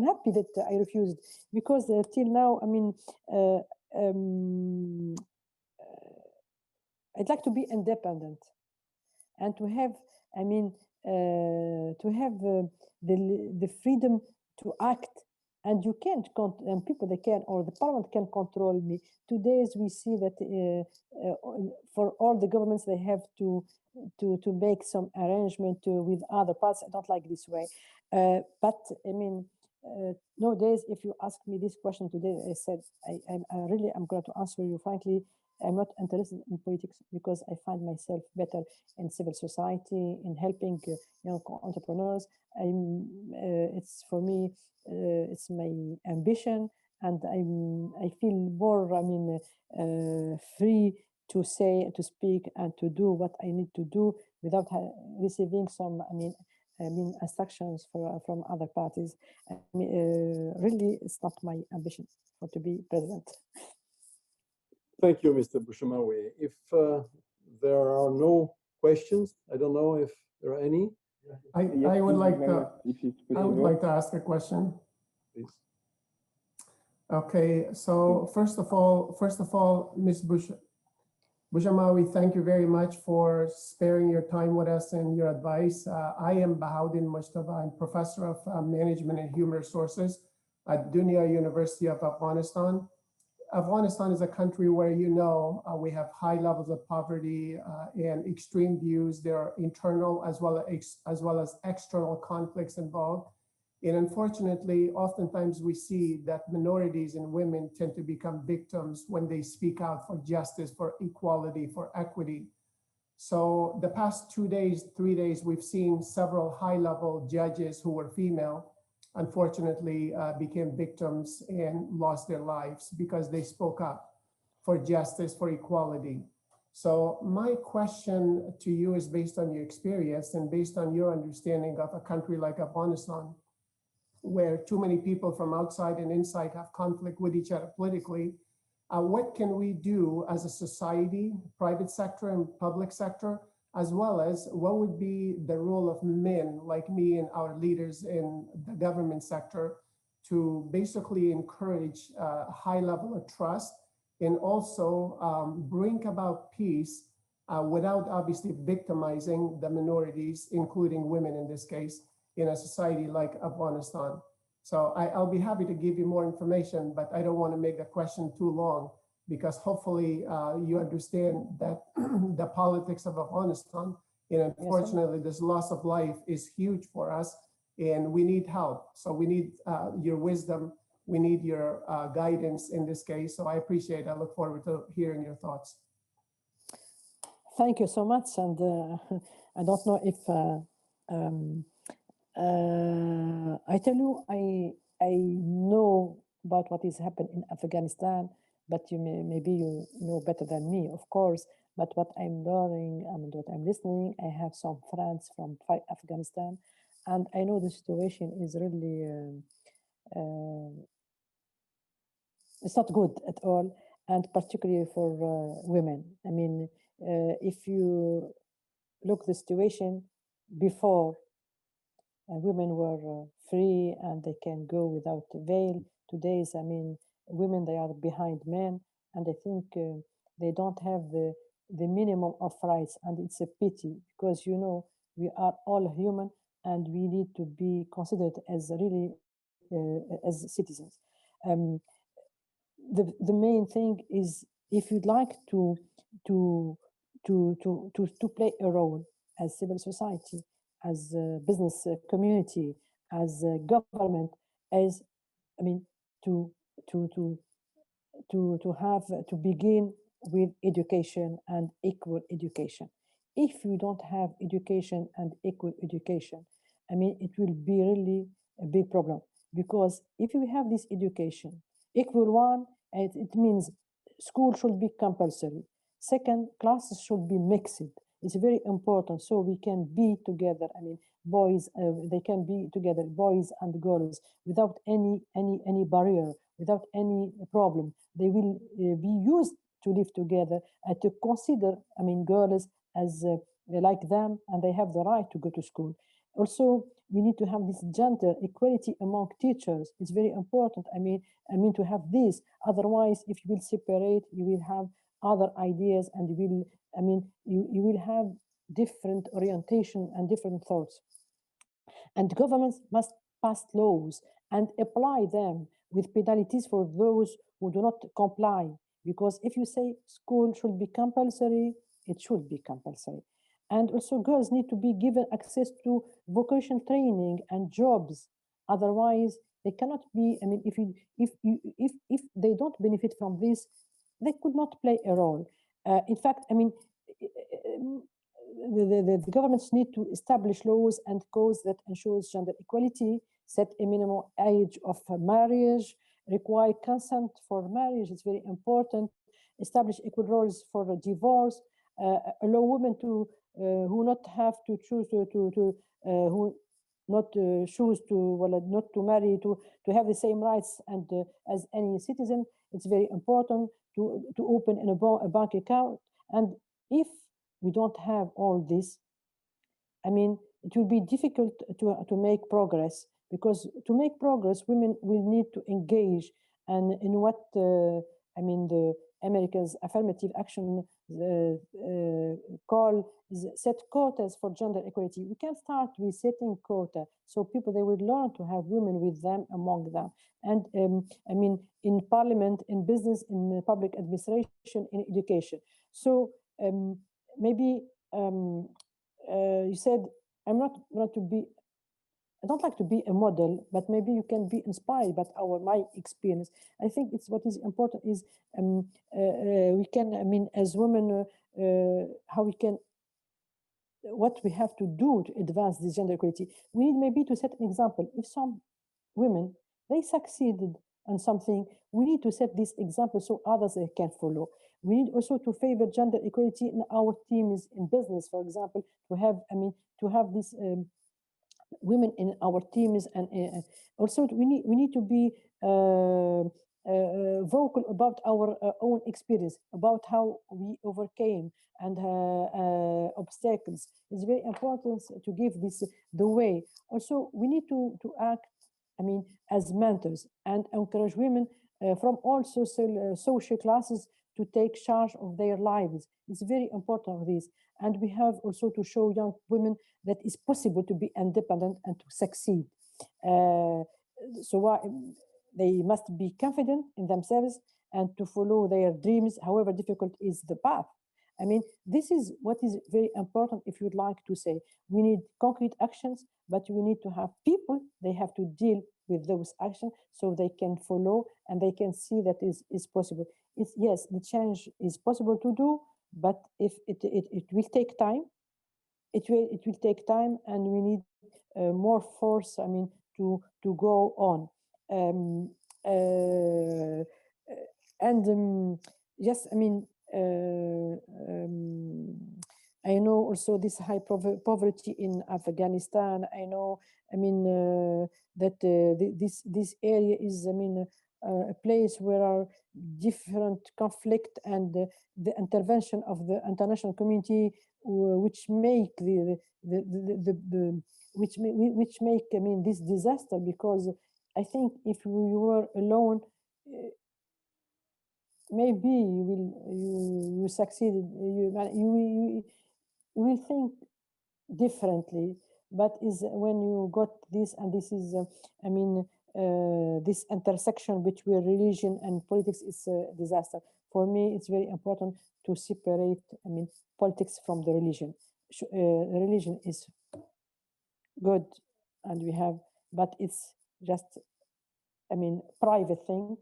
happy that I refused because till now, I'd like to be independent and to have, the freedom to act. And you can't, and people they can, or the parliament can control me. Today, we see that for all the governments, they have to make some arrangement with other parts. I don't like this way. But nowadays, if you ask me this question today, I said, I'm going to answer you frankly. I'm not interested in politics because I find myself better in civil society, in helping young entrepreneurs. It's for me, it's my ambition, and I feel more, free to say, to speak, and to do what I need to do without receiving some, instructions from other parties. Really, it's not my ambition for to be president. Thank you, Mr. Bouchamaoui. If there are no questions, I don't know if there are any. I would like to ask a question. Please. Okay, so first of all, Ms. Bouchamaoui, thank you very much for sparing your time with us and your advice. I am Bahaudin Mustafa. I'm professor of management and human resources at Dunya University of Afghanistan. Afghanistan is a country where, we have high levels of poverty and extreme views. There are internal as well as external conflicts involved. And unfortunately, oftentimes we see that minorities and women tend to become victims when they speak out for justice, for equality, for equity. So the past 2 days, 3 days, we've seen several high-level judges who were female, unfortunately, became victims and lost their lives because they spoke up for justice, for equality. So my question to you is based on your experience and based on your understanding of a country like Afghanistan, where too many people from outside and inside have conflict with each other politically. What can we do as a society, private sector and public sector, as well as what would be the role of men like me and our leaders in the government sector to basically encourage a high level of trust and also bring about peace without obviously victimizing the minorities, including women in this case, in a society like Afghanistan. So I'll be happy to give you more information, but I don't want to make the question too long because hopefully you understand that the politics of Afghanistan, and unfortunately this loss of life is huge for us and we need help. So we need your wisdom, we need your guidance in this case. So I appreciate it. I look forward to hearing your thoughts. Thank you so much. And I don't know if I tell you, I know about what is happening in Afghanistan, but maybe you know better than me, of course. But what I'm learning and what I'm listening, I have some friends from Afghanistan, and I know the situation is really it's not good at all, and particularly for women. I mean, if you look the situation before. Women were free and they can go without a veil. Today's, women, they are behind men, and I think they don't have the minimum of rights, and it's a pity because, we are all human and we need to be considered as really as citizens. The main thing is if you'd like to play a role as civil society, as a business community, as a government, as to begin with education and equal education. If you don't have education and equal education, it will be really a big problem, because if you have this education, equal one, it means school should be compulsory. Second, classes should be mixed. It's very important, so we can be together. Boys, they can be together, boys and girls, without any barrier, without any problem. They will be used to live together and to consider, girls as like them, and they have the right to go to school. Also, we need to have this gender equality among teachers. It's very important. To have this. Otherwise, if you will separate, you will have other ideas, and you will have different orientation and different thoughts. And governments must pass laws and apply them with penalties for those who do not comply. Because if you say school should be compulsory, it should be compulsory. And also girls need to be given access to vocational training and jobs. Otherwise, they cannot be, if they don't benefit from this, they could not play a role. In fact, the governments need to establish laws and codes that ensures gender equality, set a minimum age of marriage, require consent for marriage. It's very important. Establish equal roles for divorce. Allow women to who not have to choose who not choose to well, not to marry to have the same rights and as any citizen. It's very important to open a bank account. And if we don't have all this, I mean, it will be difficult to make progress, because to make progress, women will need to engage. And in what I mean, the America's affirmative action call is set quotas for gender equality. We can start with setting quota, so people, they will learn to have women with them, among them. And I mean, in parliament, in business, in public administration, in education. So maybe you said, I don't like to be a model, but maybe you can be inspired by my experience. I think it's what is important is we can, I mean, as women, how we can, what we have to do to advance this gender equality. We need maybe to set an example. If some women, they succeeded on something, we need to set this example so others can follow. We need also to favor gender equality in our teams in business, for example, to have, I mean, to have this women in our teams, and also we need to be vocal about our own experience, about how we overcame and obstacles. It's very important to give this the way. Also, we need to act, I mean, as mentors, and encourage women from all social classes to take charge of their lives. It's very important, this. And we have also to show young women that it's possible to be independent and to succeed. So they must be confident in themselves and to follow their dreams, however difficult is the path. I mean, this is what is very important. If you'd like to say, we need concrete actions, but we need to have people, they have to deal with those actions so they can follow and they can see that is possible. It's, yes, the change is possible to do, but if it will take time, it will take time, and we need more force, I mean, to go on. Yes, I mean, I know also this high poverty in Afghanistan. I know, I mean, that this area is, I mean, a place where are different conflict and the intervention of the international community, which make which make, I mean, this disaster. Because I think if we were alone, maybe you succeeded, you will think differently. But is when you got this, and this is, I mean, this intersection between religion and politics is a disaster. For me, it's very important to separate, I mean, politics from the religion. Religion is good, and we have, but it's just, I mean, private thing,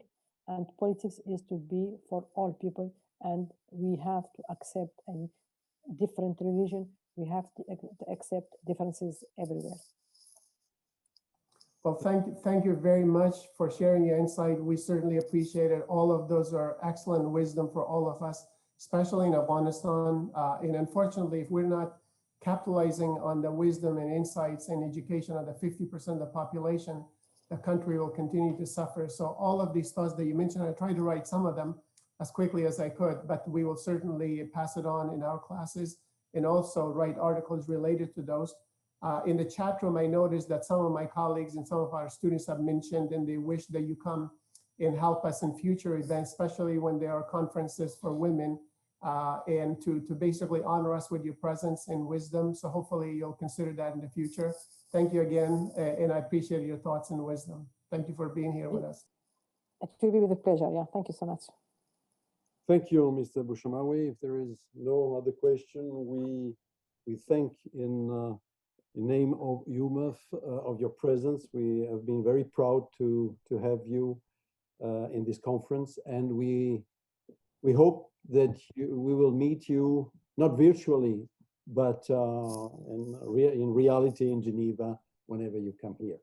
and politics is to be for all people, and we have to accept a different religion. We have to accept differences everywhere. Well, thank you very much for sharing your insight. We certainly appreciate it. All of those are excellent wisdom for all of us, especially in Afghanistan. And unfortunately, if we're not capitalizing on the wisdom and insights and education of the 50% of the population, the country will continue to suffer. So all of these thoughts that you mentioned, I tried to write some of them as quickly as I could, but we will certainly pass it on in our classes and also write articles related to those. In the chat room, I noticed that some of my colleagues and some of our students have mentioned, and they wish that you come and help us in future events, especially when there are conferences for women, and to basically honor us with your presence and wisdom. So hopefully you'll consider that in the future. Thank you again, and I appreciate your thoughts and wisdom. Thank you for being here with us. It will be with a pleasure. Yeah, thank you so much. Thank you, Mr. Bouchamaoui. If there is no other question, we thank in name of UMEF of your presence. We have been very proud to have you in this conference, and we hope that we will meet you not virtually, but in reality in Geneva whenever you come here.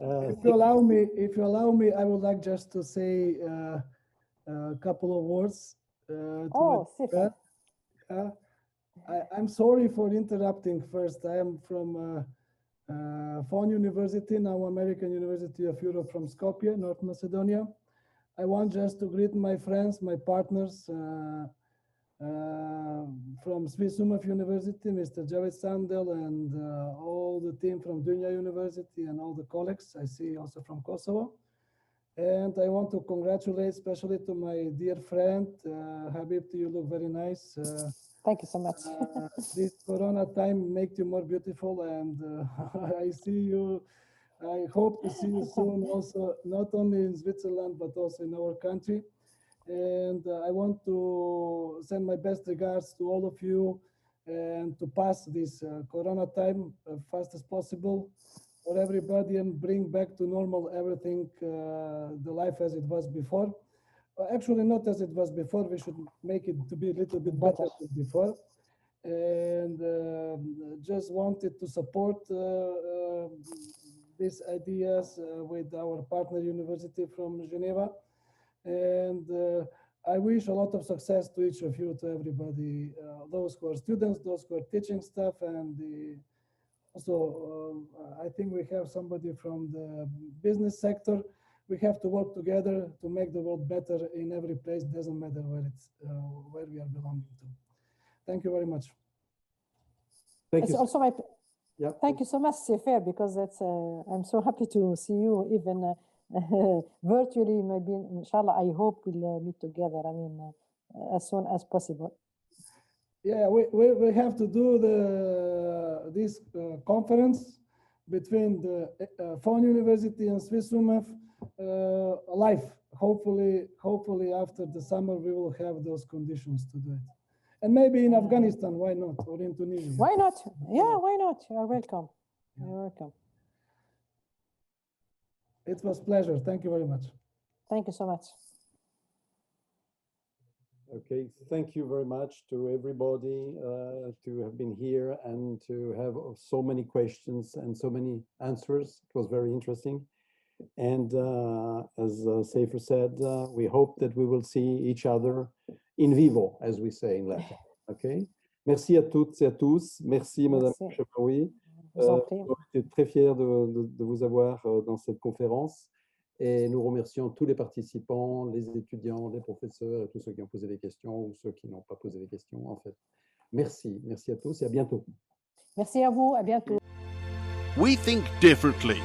If you allow me, I would like just to say a couple of words. super. I'm sorry for interrupting first. I am from Fon University, now American University of Europe from Skopje, North Macedonia. I want just to greet my friends, my partners from Swiss UMEF University, Mr. Javed Sandel, and all the team from Tunisian University and all the colleagues I see also from Kosovo. And I want to congratulate especially to my dear friend, Habibti, you look very nice. Thank you so much. This Corona time makes you more beautiful, and I see you. I hope to see you soon also, not only in Switzerland, but also in our country. And I want to send my best regards to all of you and to pass this Corona time as fast as possible for everybody and bring back to normal everything, the life as it was before. Actually, not as it was before. We should make it to be a little bit better than before. And just wanted to support these ideas with our partner university from Geneva. And I wish a lot of success to each of you, to everybody, those who are students, those who are teaching staff, and also I think we have somebody from the business sector. We have to work together to make the world better in every place. Doesn't matter where it's where we are belonging to. Thank you very much. Thank you. Also my thank you so much, Sefer, because it's I'm so happy to see you even virtually. Maybe inshallah, I hope we'll meet together. I mean, as soon as possible. Yeah, we have to do this conference between the Fon University and Swiss UMEF live. Hopefully after the summer we will have those conditions to do it. And maybe in Afghanistan, why not? Or in Tunisia. Why not? Yeah, why not? You're welcome. Yeah. You're welcome. It was a pleasure. Thank you very much. Thank you so much. Okay, thank you very much to everybody to have been here and to have so many questions and so many answers. It was very interesting. And as Sefer said, we hope that we will see each other in vivo, as we say in Latin. Okay. Merci à toutes et à tous. Merci, Madame Bouchamaoui. J'ai été très fier de vous avoir dans cette conférence. Et nous remercions tous les participants, les étudiants, les professeurs, et tous ceux qui ont posé des questions ou ceux qui n'ont pas posé des questions, en fait. Merci. Merci à tous et à bientôt. Merci à vous. À bientôt. We think differently.